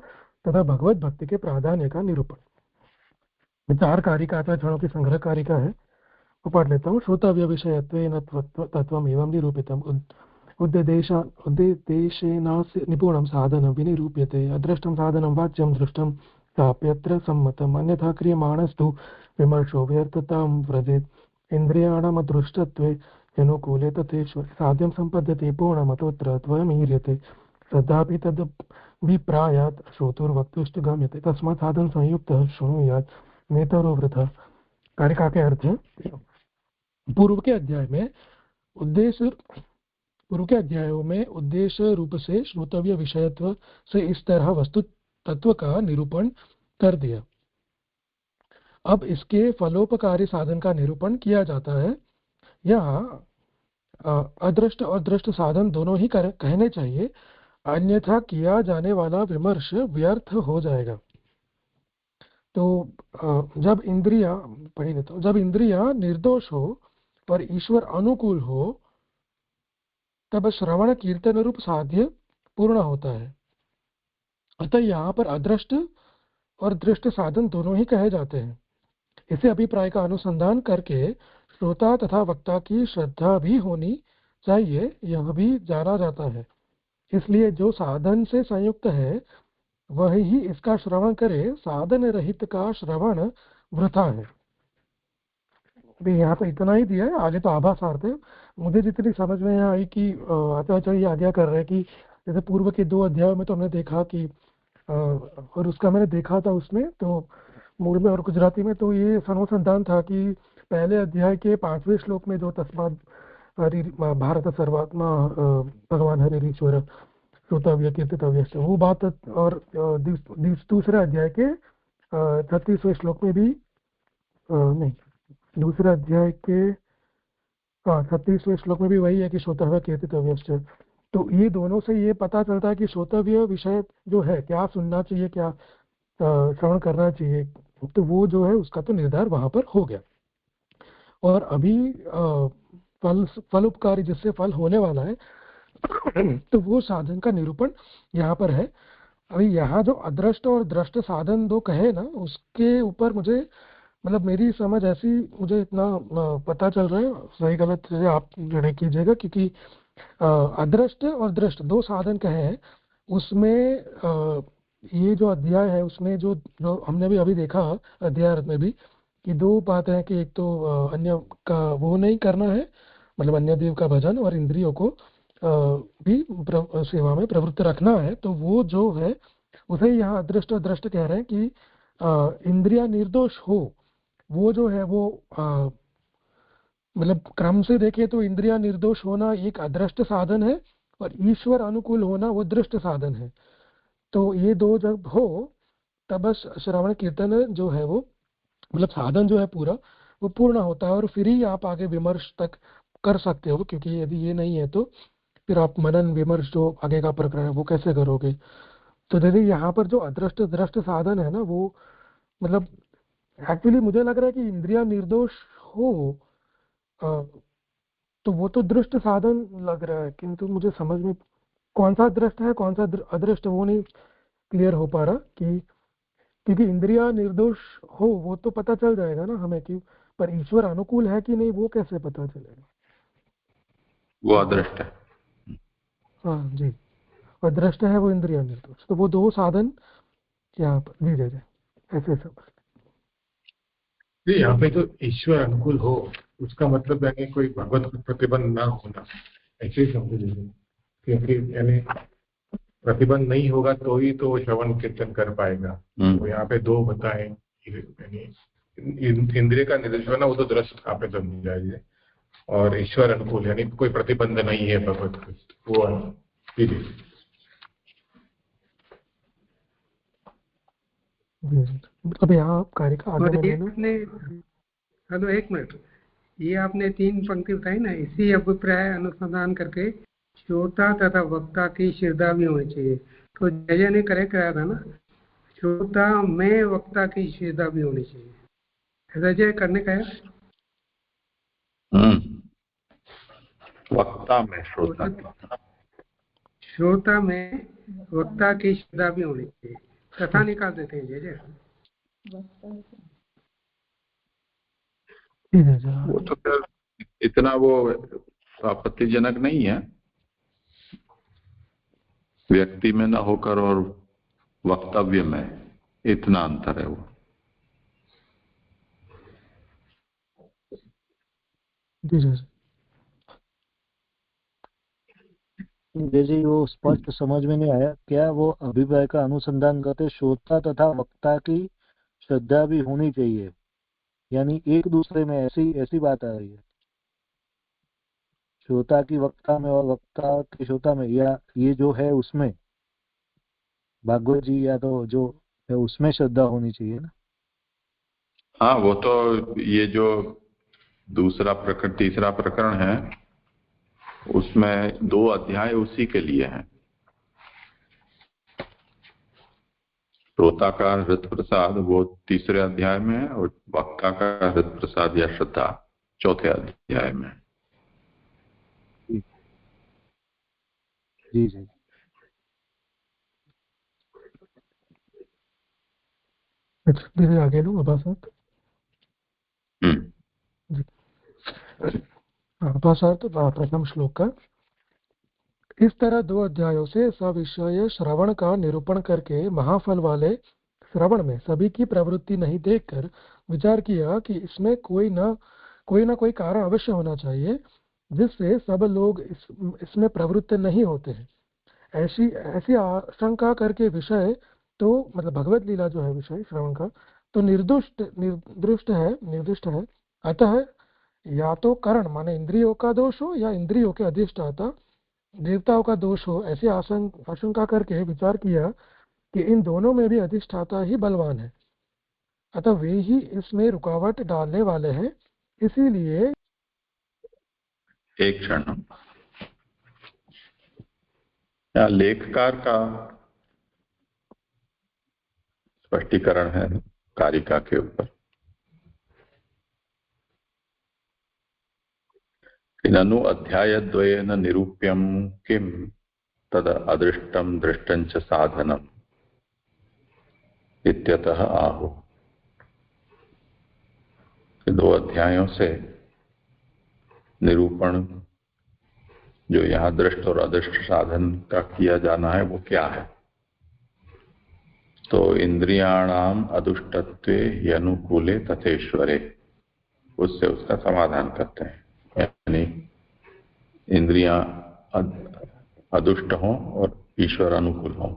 तथा भगवत भक्ति के प्राधान्य का निरूपण। विचार कारिका अथवा क्षणों की संग्रह कारिका है, वो पढ़ लेता हूँ। श्रोतव्य विषयत्वेन तत्त्वम् एवं निरूपितम्, उद्देशेनास्य निपुणं साधनं विनिरूप्यते, अदृष्टं साधनं वाच्यं दृष्टं चाप्यत्र सम्मतम्, अन्यथा क्रियमाणस्तु विमर्शो व्यर्थतां व्रजेत्, इन्द्रियाणामदृष्टत्वे अनुकूले तथेश्वर साध्यं सम्पद्यते पूर्णमतोऽत्र त्वमीर्यते, श्रद्धापि तदभिप्रायात् श्रोतुर्वक्तुश्च गम्यते, तस्मात् साधन संयुक्तः शृणुयात् नेतरो वृथा। कारिका के अर्थ है, पूर्व के अध्यायों में उद्देश्य रूप से श्रोतव्य विषयत्व से इस तरह वस्तु तत्व का निरूपण कर दिया। अब इसके फलोपकारी साधन का निरूपण किया जाता है। यहाँ अदृष्ट और दृष्ट साधन दोनों ही कहने चाहिए, अन्यथा किया जाने वाला विमर्श व्यर्थ हो जाएगा। तो जब इंद्रियां निर्दोष हो और ईश्वर अनुकूल हो, तब श्रवण कीर्तन रूप साध्य पूर्ण होता है। अतः यहाँ पर अदृष्ट और दृष्ट साधन दोनों ही कहे जाते हैं। इसे अभिप्राय का अनुसंधान करके श्रोता तथा वक्ता की श्रद्धा भी होनी चाहिए, यह भी जाना जाता है। इसलिए जो साधन से संयुक्त है वही ही इसका श्रवण करे, साधन रहित का श्रवण वृथा है। अभी यहाँ पे इतना ही दिया है, आगे तो आभासार्थ है। मुझे जितनी समझ में आई कि आचार्य ये आज्ञा कर रहे हैं कि जैसे पूर्व के 2 अध्यायों में तो हमने देखा कि और उसका मैंने देखा था उसमें, तो मूल में और गुजराती में तो ये अनुसंधान था कि पहले अध्याय के 5वें श्लोक में जो तस्मात् हरि भारत सर्वात्मा भगवान हरिरीश्वर श्रोतव्य कीर्तितव्य वो बात, और दूसरे अध्याय के 36वें श्लोक में भी नहीं, दूसरे अध्याय के 36वें श्लोक में भी वही है कि श्रोतव्य कीर्तितव्य। तो ये दोनों से ये पता चलता है कि श्रोतव्य विषय जो है, क्या सुनना चाहिए, क्या श्रवण करना चाहिए, तो वो जो है उसका तो निर्धार वहां पर हो गया। और अभी फल उपकारी जिससे फल होने वाला है तो वो साधन का निरूपण यहाँ पर है। अभी यहाँ जो अदृष्ट और दृष्ट साधन दो कहे ना, उसके ऊपर मुझे मतलब मेरी समझ ऐसी मुझे इतना पता चल रहा है, सही गलत से आप निर्णय कीजिएगा, क्योंकि अदृष्ट और दृष्ट दो साधन कहे हैं, उसमें ये जो अध्याय है उसमें जो हमने भी अभी देखा अध्याय में भी कि दो बातें हैं कि एक तो अन्य का वो नहीं करना है, मतलब अन्य देव का भजन, और इंद्रियों को भी सेवा में प्रवृत्त रखना है। तो वो जो है उसे यहाँ अदृष्ट और दृष्ट कह रहे हैं कि इंद्रिया निर्दोष हो, वो जो है वो मतलब क्रम से देखें तो इंद्रिया निर्दोष होना एक अदृष्ट साधन है और ईश्वर अनुकूल होना वो दृष्ट साधन है। तो ये दो जब हो तब बस श्रवण कीर्तन जो है वो मतलब साधन जो है पूरा वो पूर्ण होता है, और फिर ही आप आगे विमर्श तक कर सकते हो, क्योंकि यदि ये नहीं है तो फिर आप मनन विमर्श जो आगे का प्रकरण है वो कैसे करोगे। तो दीदी यहाँ पर जो अदृष्ट दृष्ट साधन है ना, वो मतलब एक्चुअली मुझे लग रहा है कि इंद्रिया निर्दोष हो तो वो तो दृष्ट साधन लग रहा है, किंतु मुझे समझ में कौन सा दृष्ट है कौन सा अदृष्ट वो नहीं क्लियर हो पा रहा, कि क्योंकि इंद्रिया निर्दोष हो वो तो पता चल जाएगा ना हमें कि, पर ईश्वर अनुकूल है कि नहीं वो कैसे पता चलेगा, वो अदृष्ट है। हाँ जी, और दृष्ट है वो इंद्रिया निर्दोष। तो वो दो साधन यहाँ पर जी जी ऐसे सब यहाँ पे तो ईश्वर अनुकूल हो उसका मतलब यानी कोई भगवत प्रतिबंध ना होना, ऐसे ही समझ लीजिए, क्योंकि यानी प्रतिबंध नहीं होगा तो ही तो श्रवण कीर्तन कर पाएगा। तो यहाँ पे दो बताए, यानी इंद्रिय का निर्देश होना वो तो दृष्ट आप समझाइए, और ईश्वर अनुकूल यानी कोई प्रतिबंध नहीं है भगवत वो अब यहाँ आप कार्य का आगे आपने हेलो एक मिनट, ये आपने 3 पंक्ति बताई ना, इसी अभिप्राय अनुसंधान करके श्रोता तथा वक्ता की श्रद्धा भी होनी चाहिए। तो जय ने करेक्ट कराया था ना, श्रोता में वक्ता की श्रद्धा भी होनी चाहिए, ऐसा जय करने का है। वक्ता में श्रोता में वक्ता की श्रद्धा भी होनी चाहिए, तथा निकाल देते हैं जय। वो तो फिर इतना वो आपत्तिजनक नहीं है, व्यक्ति में न होकर और वक्तव्य में इतना अंतर है वो। जैसे वो स्पष्ट समझ में नहीं आया, क्या वो अभिप्राय का अनुसंधान करते श्रोता तथा वक्ता की श्रद्धा भी होनी चाहिए, यानी एक दूसरे में ऐसी बात आ रही है, श्रोता की वक्ता में और वक्ता की श्रोता में, या ये जो है उसमें भागवत जी या तो जो है उसमें श्रद्धा होनी चाहिए ना। हाँ वो तो ये जो दूसरा प्रकरण तीसरा प्रकरण है उसमें 2 अध्याय उसी के लिए हैं। श्रोता का हृदय प्रसाद वो तीसरे अध्याय में है और वक्ता का हृदय प्रसाद या श्रद्धा चौथे अध्याय में। जी जी धीरे आगे लो अभासार्थ। अभासार्थ प्रथम श्लोक का, इस तरह 2 अध्यायों से सविषय श्रवण का निरूपण करके महाफल वाले श्रवण में सभी की प्रवृत्ति नहीं देखकर विचार किया कि इसमें कोई ना कोई कारण अवश्य होना चाहिए जिससे सब लोग इसमें प्रवृत्त नहीं होते हैं। ऐसी आशंका करके विषय तो मतलब भगवत लीला जो है विषय श्रवण का, तो निर्दिष्ट है। अतः या तो करण माने इंद्रियों का दोष हो या इंद्रियों के अधिष्ठाता देवताओं का दोष हो, ऐसी आशंका करके विचार किया कि इन दोनों में भी अधिष्ठाता ही बलवान है, अतः वे ही इसमें रुकावट डालने वाले हैं। इसीलिए एक क्षण, यहाँ लेखकार का स्पष्टीकरण है कारिका के ऊपर। ननु अध्यायद्वयेन निरूप्यं किं तद अदृष्टं दृष्टं च साधनम् इत्यतः आहो। 2 अध्यायों से निरूपण जो यहाँ दृष्ट और अदृष्ट साधन का किया जाना है वो क्या है, तो इंद्रियाणाम अदुष्टत्वे ह्यनुकूले तथेश्वरे, उससे उसका समाधान करते हैं। यानी इंद्रियां अदुष्ट हों और ईश्वर अनुकूल हों।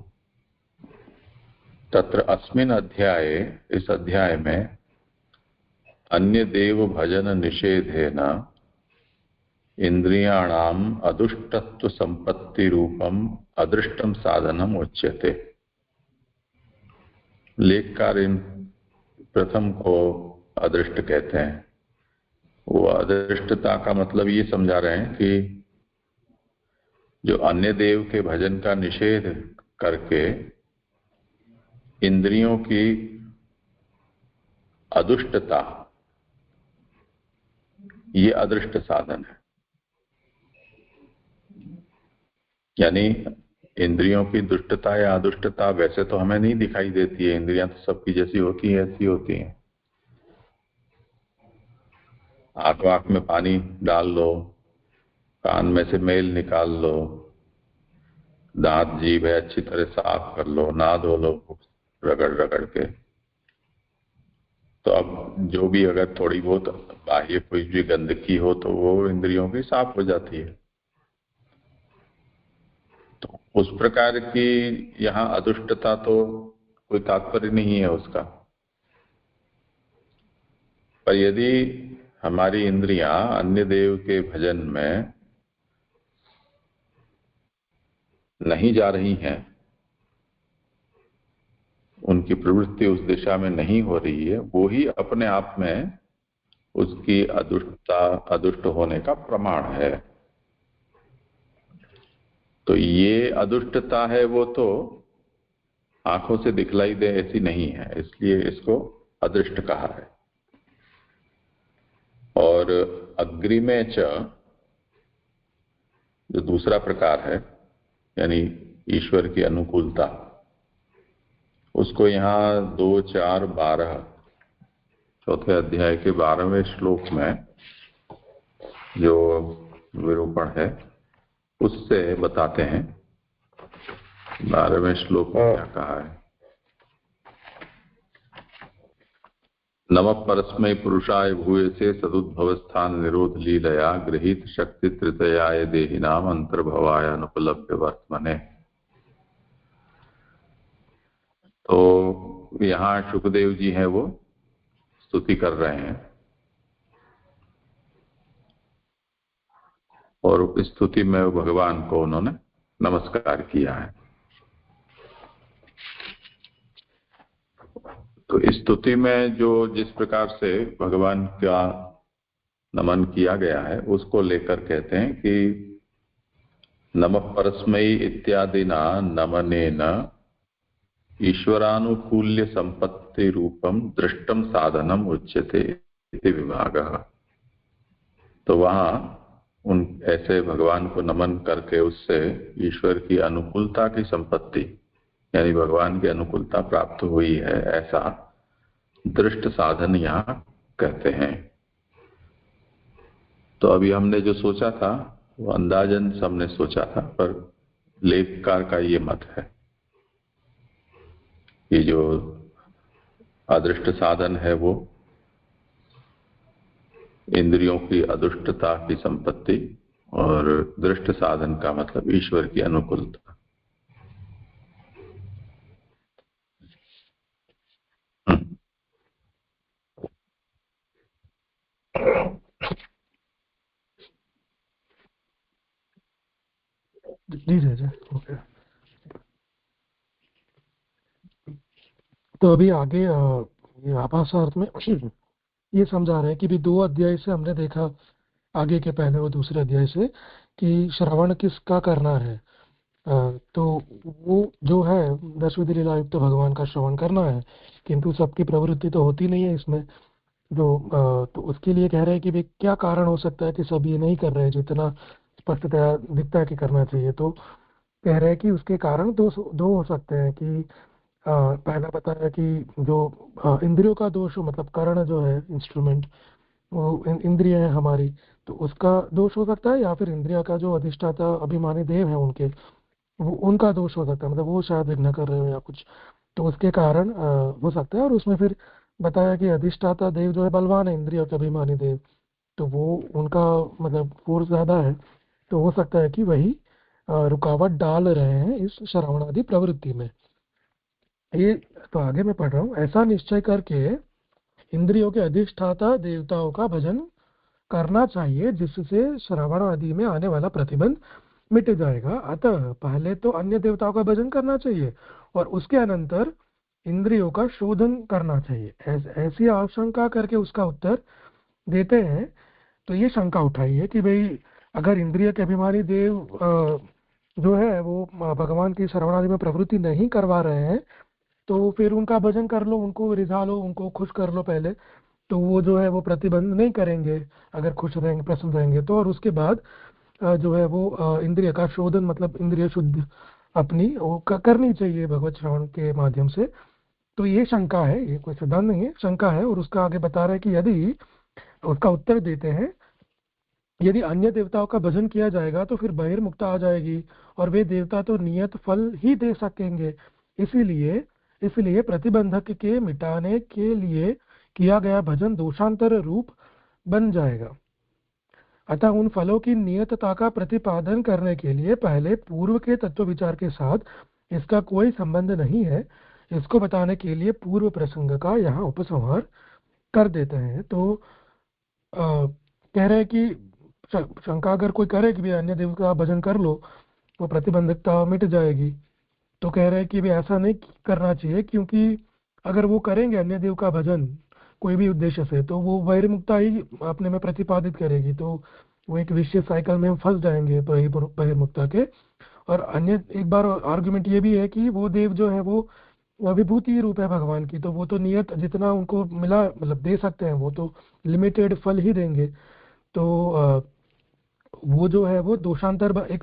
तत्र अस्मिन् अध्याये, इस अध्याय में अन्य देव भजन निषेधेन इंद्रियाणाम अदुष्टत्व संपत्ति रूपम अदृष्टम साधनम उच्यते। लेखकार इन प्रथम को अदृष्ट कहते हैं। वो अदृष्टता का मतलब ये समझा रहे हैं कि जो अन्य देव के भजन का निषेध करके इंद्रियों की अदुष्टता, ये अदृष्ट साधन है। यानी इंद्रियों की दुष्टता या अदुष्टता वैसे तो हमें नहीं दिखाई देती है, इंद्रियां तो सबकी जैसी होती है ऐसी होती हैं। आंख में पानी डाल लो, कान में से मैल निकाल लो, दांत जीभ है अच्छी तरह साफ कर लो, नहा धो लो रगड़ रगड़ के। तो अब जो भी अगर थोड़ी बहुत बाह्य कोई भी गंदगी हो तो वो इंद्रियों की साफ हो जाती है। तो उस प्रकार की यहाँ अदुष्टता तो कोई तात्पर्य नहीं है उसका। पर यदि हमारी इंद्रियां अन्य देव के भजन में नहीं जा रही हैं, उनकी प्रवृत्ति उस दिशा में नहीं हो रही है, वो ही अपने आप में उसकी अदुष्ट होने का प्रमाण है। तो ये अदुष्टता है वो तो आंखों से दिखलाई दे ऐसी नहीं है, इसलिए इसको अदृष्ट कहा है। और अग्रिमे च जो दूसरा प्रकार है, यानी ईश्वर की अनुकूलता, उसको यहाँ 2, 4, 12 चौथे अध्याय के 12वें श्लोक में जो विरूपण है उससे बताते हैं। 12वें श्लोक में क्या कहा है? नमः परस्मै पुरुषाय भूयसे सदुद्भव स्थान निरोध लीलया गृहीत शक्ति तृतयाय देहिनाम अंतर्भवाय अनुपलभ्य वर्तमने। तो यहाँ सुखदेव जी हैं, वो स्तुति कर रहे हैं और इस स्तुति में भगवान को उन्होंने नमस्कार किया है। तो इस स्तुति में जो जिस प्रकार से भगवान का नमन किया गया है उसको लेकर कहते हैं कि नमः परस्मै इत्यादिना नमनेन ईश्वरानुकूल्य संपत्ति रूपम दृष्टम साधनम उच्यते इति विभागः। तो वहां उन ऐसे भगवान को नमन करके उससे ईश्वर की अनुकूलता की संपत्ति, यानी भगवान की अनुकूलता प्राप्त हुई है, ऐसा दृष्ट साधन यहाँ कहते हैं। तो अभी हमने जो सोचा था वो अंदाजन सबने सोचा था, पर लेखकार का ये मत है कि जो अदृष्ट साधन है वो इंद्रियों की अदुष्टता की संपत्ति, और दृष्ट साधन का मतलब ईश्वर की अनुकूलता। जी जी जी ओके। तो अभी आगे ये आभासार्थ में ये समझा रहे हैं कि भी 2 अध्याय से हमने देखा, आगे के पहले और दूसरे अध्याय से, कि श्रवण किसका करना है। तो वो जो है 10वीं लीलायुक्त तो भगवान का श्रवण करना है, किंतु सबकी प्रवृत्ति तो होती नहीं है इसमें। जो तो उसके लिए कह रहे हैं कि भाई क्या कारण हो सकता है कि सब ये नहीं कर रहे हैं, जितना स्पष्टतया दिखता है कि करना चाहिए। तो कह रहे हैं कि उसके कारण दो हो सकते हैं कि पहला बताया कि जो इंद्रियों का दोष हो, मतलब कर्ण जो है इंस्ट्रूमेंट, वो इंद्रिय है हमारी, तो उसका दोष हो सकता है, या फिर इंद्रिया का जो अधिष्ठाता अभिमानी देव है उनके, वो उनका दोष हो सकता है, मतलब वो शायद विघ्न कर रहे हो या कुछ, तो उसके कारण हो सकता है। और उसमें फिर बताया कि अधिष्ठाता देव जो है बलवान है, इंद्रियों के अभिमानी देव, तो वो उनका मतलब फोर्स ज्यादा है, तो हो सकता है कि वही रुकावट डाल रहे हैं इस श्रवणादि प्रवृत्ति में। ये तो आगे मैं पढ़ रहा हूँ, ऐसा निश्चय करके इंद्रियों के अधिष्ठाता देवताओं का भजन करना चाहिए, जिससे श्रवण आदि में आने वाला प्रतिबंध मिट जाएगा। अतः पहले तो अन्य देवताओं का भजन करना चाहिए और उसके अनंतर इंद्रियों का शोधन करना चाहिए। ऐसी आशंका करके उसका उत्तर देते हैं। तो ये शंका उठाई है कि भाई अगर इंद्रिय के अभिमानी देव जो है वो भगवान की श्रवणादि में प्रवृत्ति नहीं करवा रहे हैं, तो फिर उनका भजन कर लो, उनको रिझा लो, उनको खुश कर लो पहले, तो वो जो है वो प्रतिबंध नहीं करेंगे अगर खुश रहेंगे, प्रसन्न रहेंगे तो। और उसके बाद जो है वो इंद्रिय का शोधन, मतलब इंद्रिय शुद्ध अपनी वो करनी चाहिए भगवत श्रवण के माध्यम से। तो ये शंका है, ये कोई सिद्धांत नहीं है, शंका है। और उसका आगे बता रहे हैं कि यदि उसका उत्तर देते हैं, यदि अन्य देवताओं का भजन किया जाएगा तो फिर बहिर्मुक्ता आ जाएगी और वे देवता तो नियत फल ही दे सकेंगे। इसलिए प्रतिबंधक के मिटाने के लिए किया गया भजन दोषांतर रूप बन जाएगा। अतः उन फलों की नियतता का प्रतिपादन करने के लिए पहले पूर्व के तत्व विचार के साथ इसका कोई संबंध नहीं है, इसको बताने के लिए पूर्व प्रसंग का यहाँ उपसंहार कर देते हैं। तो कह रहे हैं कि शंका अगर कोई करे कि भी अन्य देव का भजन कर लो वो प्रतिबंधकता मिट जाएगी, तो कह रहे हैं कि भी ऐसा नहीं करना चाहिए, क्योंकि अगर वो करेंगे अन्य देव का भजन कोई भी उद्देश्य से, तो वो बहिर्मुक्ता ही अपने में प्रतिपादित करेगी, तो वो एक विशेष साइकिल में हम फंस जाएंगे बहिर्मुक्ता के। और अन्य एक बार आर्गुमेंट ये भी है कि वो देव जो है वो विभूति रूप है भगवान की, तो वो तो नियत जितना उनको मिला मतलब दे सकते हैं, वो तो लिमिटेड फल ही देंगे। तो वो जो है वो दोषांतर, एक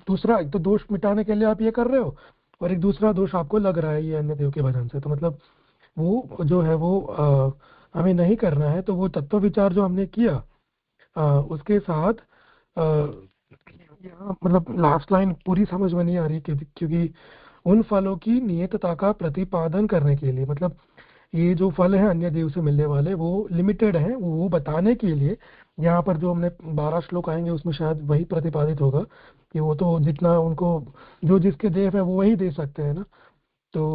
तो दोष मिटाने के लिए आप ये कर रहे हो, और एक दूसरा दोष आपको लग रहा है ये अन्य देव के भजन से, तो मतलब वो जो है वो हमें नहीं करना है। तो वो तत्व विचार जो हमने किया उसके साथ यहाँ मतलब लास्ट लाइन पूरी समझ में नहीं आ रही, क्योंकि उन फलों की नियतता का प्रतिपादन करने के लिए, मतलब ये जो फल है अन्य देव से मिलने वाले वो लिमिटेड हैं, वो बताने के लिए यहाँ पर जो हमने 12 श्लोक आएंगे उसमें शायद वही प्रतिपादित होगा कि वो तो जितना उनको जो जिसके देव है वो वही दे सकते हैं ना। तो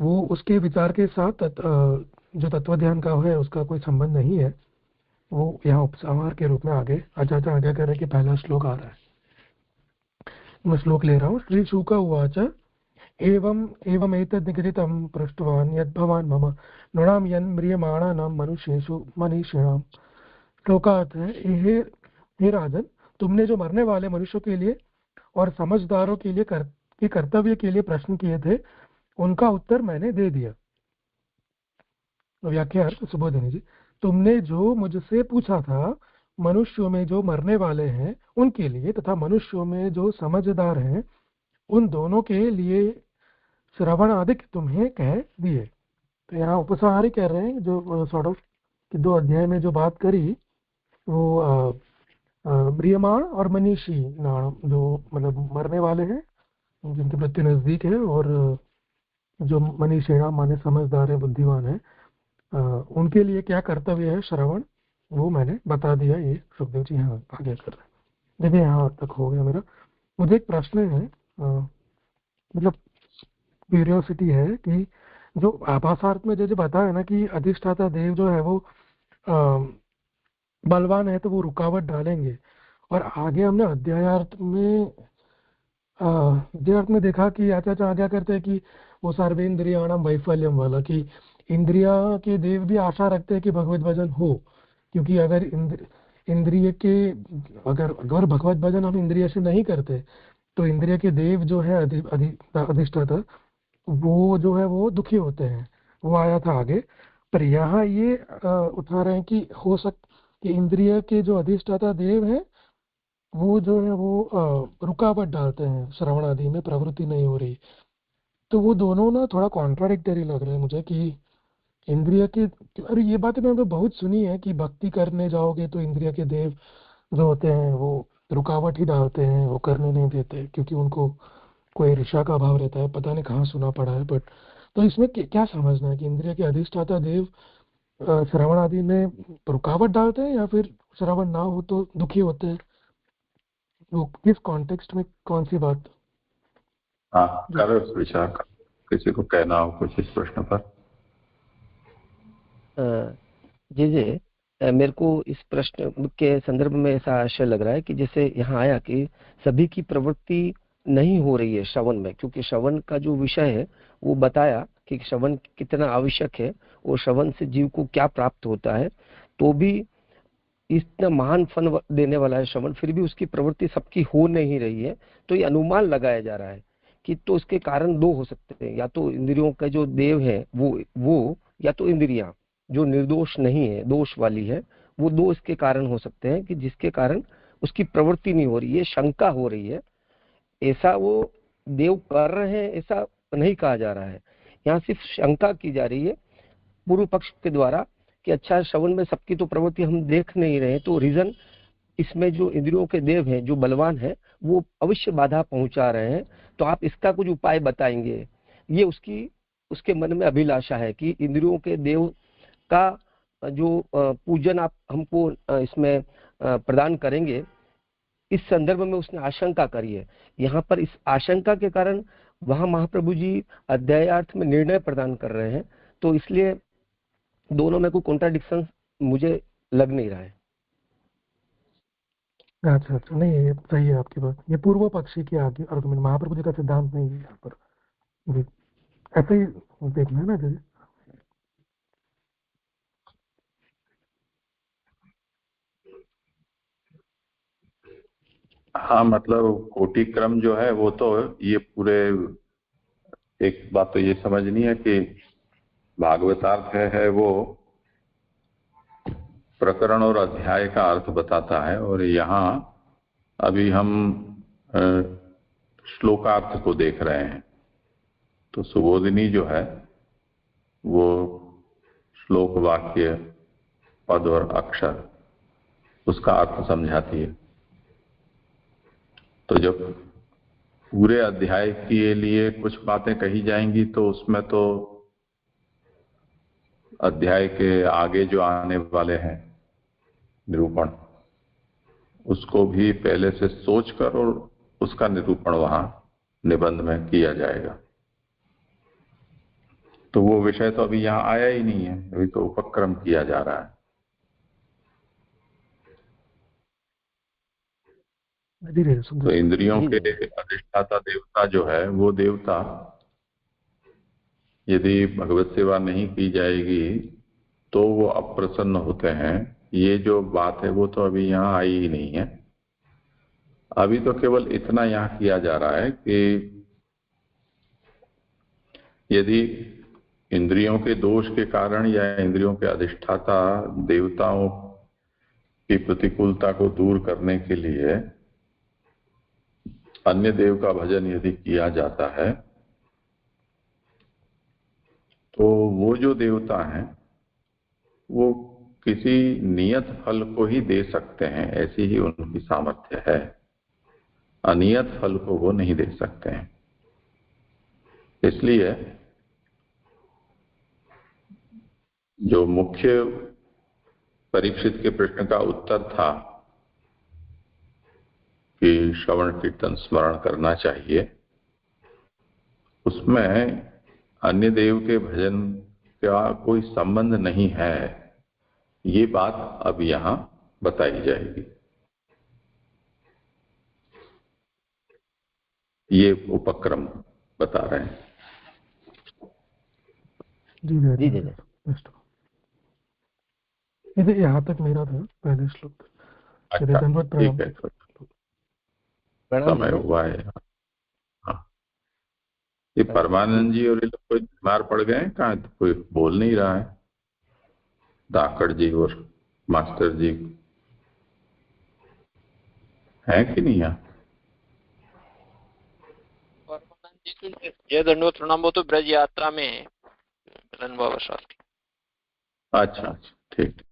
वो उसके विचार के साथ जो तत्व ध्यान का है उसका कोई संबंध नहीं है। वो यहाँ उपसंहार के रूप में आगे आगे कर रहे कि पहला श्लोक आ रहा है, मैं श्लोक ले रहा हूँ। श्री शुक उवाच एवमेतद् निगदितं पृष्टवान् यद्भवान् मम नृणां यन्म्रियमाणानां मनुष्येषु मनीषिणां। श्लोकार्थ है, हे राजन, तुमने जो मरने वाले मनुष्यों के लिए और समझदारों के लिए के कर्तव्य के लिए प्रश्न किए थे उनका उत्तर मैंने दे दिया। व्याख्या सुबोधिनी जी, तुमने जो मुझसे पूछा था मनुष्यों में जो मरने वाले हैं उनके लिए तथा मनुष्यों में जो समझदार हैं उन दोनों के लिए श्रवण आदिक तुम्हें कह दिए। तो यहाँ उपसंहारी कह रहे हैं जो सॉर्ट ऑफ कि 2 अध्याय में जो बात करी वो म्रियमाण और मनीषी नाम जो मतलब मरने वाले हैं जिनकी मृत्यु नजदीक है, और जो मनीषिणा माने समझदार है, बुद्धिमान है, उनके लिए क्या कर्तव्य है श्रवण, वो मैंने बता दिया। ये सुखदेव जी यहाँ आगे कर रहे हैं। देखिए यहाँ तक हो गया मेरा। मुझे एक प्रश्न है, मतलब क्यूरियोसिटी है कि जो आभासार्थ में जो बताया ना कि अधिष्ठाता देव जो है वो बलवान है तो वो रुकावट डालेंगे, और आगे हमने अध्यायार्थ में जे अर्थ में देखा कि आचार्य आज्ञा करते हैं कि वो सर्वेंद्रियाणाम वैफल्यम वाला, कि इंद्रिया के देव भी आशा रखते हैं कि भगवत भजन हो, क्योंकि अगर इंद्रिय के अगर अगर भगवत भजन हम इंद्रिय से नहीं करते तो इंद्रिय के देव जो है अधिष्ठाता, वो जो है वो दुखी होते हैं। वो आया था आगे, पर यहाँ ये उठा रहे हैं कि हो कि इंद्रिय के जो अधिष्ठाता देव है वो जो है वो रुकावट डालते हैं, श्रवण आदि में प्रवृत्ति नहीं हो रही। तो वो दोनों ना थोड़ा कॉन्ट्राडिक्टरी लग रहे हैं मुझे, कि इंद्रिय के, अरे ये बातें मैंने बहुत सुनी है कि भक्ति करने जाओगे तो इंद्रिय के देव जो होते हैं वो रुकावट ही डालते हैं, वो करने नहीं देते, क्योंकि उनको कोई ऋषा का भाव रहता है। पता नहीं कहाँ सुना पड़ा है, बट तो इसमें क्या समझना है कि इंद्रिय के अधिष्ठाता देव श्रवण आदि में रुकावट डालते हैं या फिर श्रवण ना हो तो दुखी होते हैं? वो किस कॉन्टेक्स्ट में कौन सी बात? हाँ, करो इस विचार का, किसी को कहना हो कुछ इस प्रश्न पर। जी मेरे को इस प्रश्न के संदर्भ में ऐसा आशय लग रहा है कि जैसे यहाँ आया कि सभी की प्रवृत्ति नहीं हो रही है श्रवण में, क्योंकि श्रवण का जो विषय है वो बताया कि श्रवण कितना आवश्यक है और श्रवण से जीव को क्या प्राप्त होता है। तो भी इतना महान फल देने वाला है श्रवण, फिर भी उसकी प्रवृत्ति सबकी हो नहीं रही है। तो ये अनुमान लगाया जा रहा है कि तो उसके कारण दो हो सकते हैं, या तो इंद्रियों का जो देव है वो या तो इंद्रियां जो निर्दोष नहीं है, दोष वाली है, वो दो इसके कारण हो सकते हैं कि जिसके कारण उसकी प्रवृत्ति नहीं हो रही है, शंका हो रही है। ऐसा वो देव कर रहे हैं ऐसा नहीं कहा जा रहा है, यहाँ सिर्फ शंका की जा रही है पूर्व पक्ष के द्वारा कि अच्छा श्रवण में सबकी तो प्रवृत्ति हम देख नहीं रहे, तो रीजन इसमें जो इंद्रियों के देव हैं जो बलवान है वो अवश्य बाधा पहुंचा रहे हैं, तो आप इसका कुछ उपाय बताएंगे। ये उसके मन में अभिलाषा है कि इंद्रियों के देव का जो पूजन आप हमको इसमें प्रदान करेंगे। इस संदर्भ में उसने आशंका करी है। यहाँ पर इस आशंका के कारण वहां महाप्रभु जी अध्यायार्थ में निर्णय प्रदान कर रहे हैं, तो इसलिए दोनों में कोई कॉन्ट्राडिक्शन मुझे लग नहीं रहा है। अच्छा, नहीं ये सही है आपकी बात। ये पूर्व पक्षी की आगे आर्गुमेंट, महाप्रभु जी का सिद्धांत नहीं है यहाँ पर जी, ऐसे ही देखना है ना जी। हाँ, मतलब कोटि क्रम जो है वो तो ये पूरे, एक बात तो ये समझनी है कि भागवतार्थ है वो प्रकरण और अध्याय का अर्थ बताता है, और यहाँ अभी हम श्लोकार्थ को देख रहे हैं। तो सुबोधिनी जो है वो श्लोक, वाक्य, पद और अक्षर उसका अर्थ समझाती है। तो जब पूरे अध्याय के लिए कुछ बातें कही जाएंगी तो उसमें तो अध्याय के आगे जो आने वाले हैं निरूपण, उसको भी पहले से सोचकर और उसका निरूपण वहां निबंध में किया जाएगा। तो वो विषय तो अभी यहाँ आया ही नहीं है, अभी तो उपक्रम किया जा रहा है। तो इंद्रियों के अधिष्ठाता देवता जो है वो देवता यदि भगवत सेवा नहीं की जाएगी तो वो अप्रसन्न होते हैं। ये जो बात है वो तो अभी यहाँ आई ही नहीं है। अभी तो केवल इतना यहाँ किया जा रहा है कि यदि इंद्रियों के दोष के कारण या इंद्रियों के अधिष्ठाता देवताओं की प्रतिकूलता को दूर करने के लिए अन्य देव का भजन यदि किया जाता है तो वो जो देवता हैं वो किसी नियत फल को ही दे सकते हैं, ऐसी ही उनकी सामर्थ्य है। अनियत फल को वो नहीं दे सकते हैं। इसलिए जो मुख्य परीक्षित के प्रश्न का उत्तर था कि श्रवण कीर्तन स्मरण करना चाहिए, उसमें अन्य देव के भजन का कोई संबंध नहीं है, ये बात अब यहां बताई जाएगी। ये उपक्रम बता रहे हैं। जी जी जी यहाँ तक मेरा था पहले श्लोक। अच्छा ठीक है, समय हुआ है। हाँ, ये परमानंद जी और ये लोग कोई बीमार पड़ गए हैं, कहाँ तो कोई बोल नहीं रहा है, धाकड़ जी और मास्टर जी है कि नहीं यहाँ? परमानंद जी तो जय दंडवत प्रणाम, वो तो ब्रज यात्रा में है, मिलन बाबा साहब की। अच्छा ठीक।